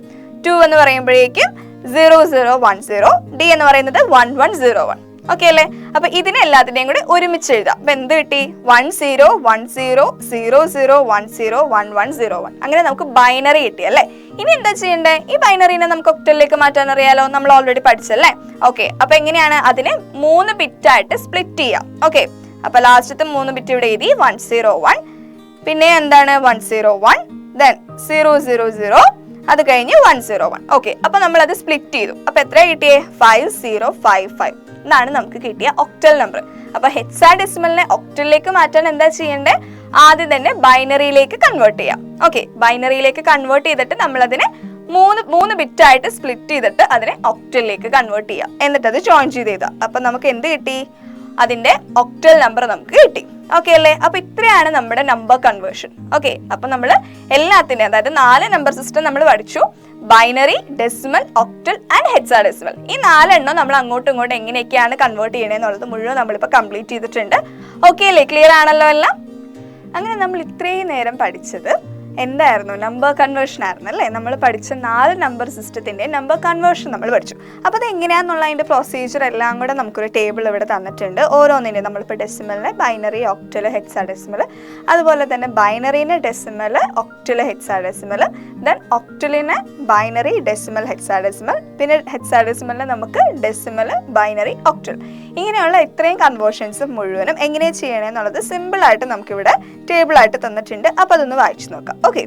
2 എന്ന് പറയുമ്പോഴേക്കും 0010, D എന്ന് പറയുന്നത് 1101. ഓക്കെ അല്ലേ? അപ്പൊ ഇതിനെ എല്ലാത്തിന്റെയും കൂടി ഒരുമിച്ച് എഴുതാം. അപ്പൊ എന്ത് കിട്ടി, 101000101101. അങ്ങനെ നമുക്ക് ബൈനറി കിട്ടി അല്ലേ. ഇനി എന്താ ചെയ്യണ്ടേ, ഈ ബൈനറിനെ നമുക്ക് ഒക്ടലിലേക്ക് മാറ്റാൻ അറിയാലോ, നമ്മൾ ഓൾറെഡി പഠിച്ചല്ലേ. ഓക്കെ, അപ്പൊ എങ്ങനെയാണ്, അതിനെ 3 ബിറ്റ് ആയിട്ട് സ്പ്ലിറ്റ് ചെയ്യാം. ഓക്കെ, അപ്പൊ ലാസ്റ്റത്തെ 3 ബിറ്റ് ഇവിടെ എഴുതി, 101, പിന്നെ എന്താണ് 101, ദെൻ 000, അത് കഴിഞ്ഞ് 101. ഓക്കെ, അപ്പൊ നമ്മൾ അത് സ്പ്ലിറ്റ് ചെയ്തു. അപ്പൊ എത്ര കിട്ടിയേ, 5055 എന്നാണ് നമുക്ക് കിട്ടിയ ഒക്ടൽ നമ്പർ. അപ്പൊ ഹെക്സാഡെസിമലിനെ ഒക്ടലിലേക്ക് മാറ്റാൻ എന്താ ചെയ്യേണ്ടത്, ആദ്യം തന്നെ ബൈനറിയിലേക്ക് കൺവേർട്ട് ചെയ്യാം. ഓക്കെ, ബൈനറിയിലേക്ക് കൺവേർട്ട് ചെയ്തിട്ട് നമ്മൾ അതിനെ 3 ബിറ്റ് ആയിട്ട് സ്പ്ലിറ്റ് ചെയ്തിട്ട് അതിനെ ഒക്ടലിലേക്ക് കൺവേർട്ട് ചെയ്യാം. എന്നിട്ട് അത് ജോയിൻ ചെയ്ത്. അപ്പൊ നമുക്ക് എന്ത് കിട്ടി, അതിന്റെ ഒക്ടൽ നമ്പർ നമുക്ക് കിട്ടി. ഓക്കെ അല്ലേ? അപ്പൊ ഇത്രയാണ് നമ്മുടെ നമ്പർ കൺവേർഷൻ. ഓക്കെ, അപ്പൊ നമ്മൾ എല്ലാത്തിനും, അതായത് 4 നമ്പർ സിസ്റ്റം നമ്മൾ പഠിച്ചു, binary, decimal, octal and hexadecimal. ഈ 4 എണ്ണം നമ്മൾ അങ്ങോട്ടും ഇങ്ങോട്ടും എങ്ങനെയൊക്കെയാണ് കൺവേർട്ട് ചെയ്യണമെന്നുള്ളത് മുഴുവൻ നമ്മളിപ്പോൾ കംപ്ലീറ്റ് ചെയ്തിട്ടുണ്ട്. ഓക്കെ അല്ലേ? ക്ലിയർ ആണല്ലോ എല്ലാം? അങ്ങനെ നമ്മൾ ഇത്രയും നേരം പഠിച്ചത് എന്തായിരുന്നു? നമ്പർ കൺവേർഷൻ ആയിരുന്നു അല്ലേ? നമ്മൾ പഠിച്ച 4 നമ്പർ സിസ്റ്റത്തിൻ്റെ നമ്പർ കൺവേർഷൻ നമ്മൾ പഠിച്ചു. അപ്പോൾ അത് എങ്ങനെയാണെന്നുള്ള അതിൻ്റെ പ്രൊസീജിയർ എല്ലാം കൂടെ നമുക്കൊരു ടേബിൾ ഇവിടെ തന്നിട്ടുണ്ട്. ഓരോന്നിൻ്റെ നമ്മളിപ്പോൾ ഡെസിമലിനെ ബൈനറി, ഒക്ടൽ, ഹെക്സാഡെസിമൽ, അതുപോലെ തന്നെ ബൈനറിനെ ഡെസിമൽ, ഒക്ടൽ, ഹെക്സാഡെസിമൽ, ദെൻ ഒക്ടലിനെ ബൈനറി, ഡെസിമൽ, ഹെക്സാഡെസിമൽ, പിന്നെ ഹെക്സാഡെസിമലിനെ നമുക്ക് ഡെസിമൽ, ബൈനറി, ഒക്ടൽ. ഇങ്ങനെയുള്ള ഇത്രയും കൺവേർഷൻസ് മുഴുവനും എങ്ങനെ ചെയ്യണമെന്നുള്ളത് സിമ്പിളായിട്ട് നമുക്കിവിടെ ടേബിളായിട്ട് തന്നിട്ടുണ്ട്. അപ്പോൾ അതൊന്ന് വായിച്ചു നോക്കാം. ഓക്കെ,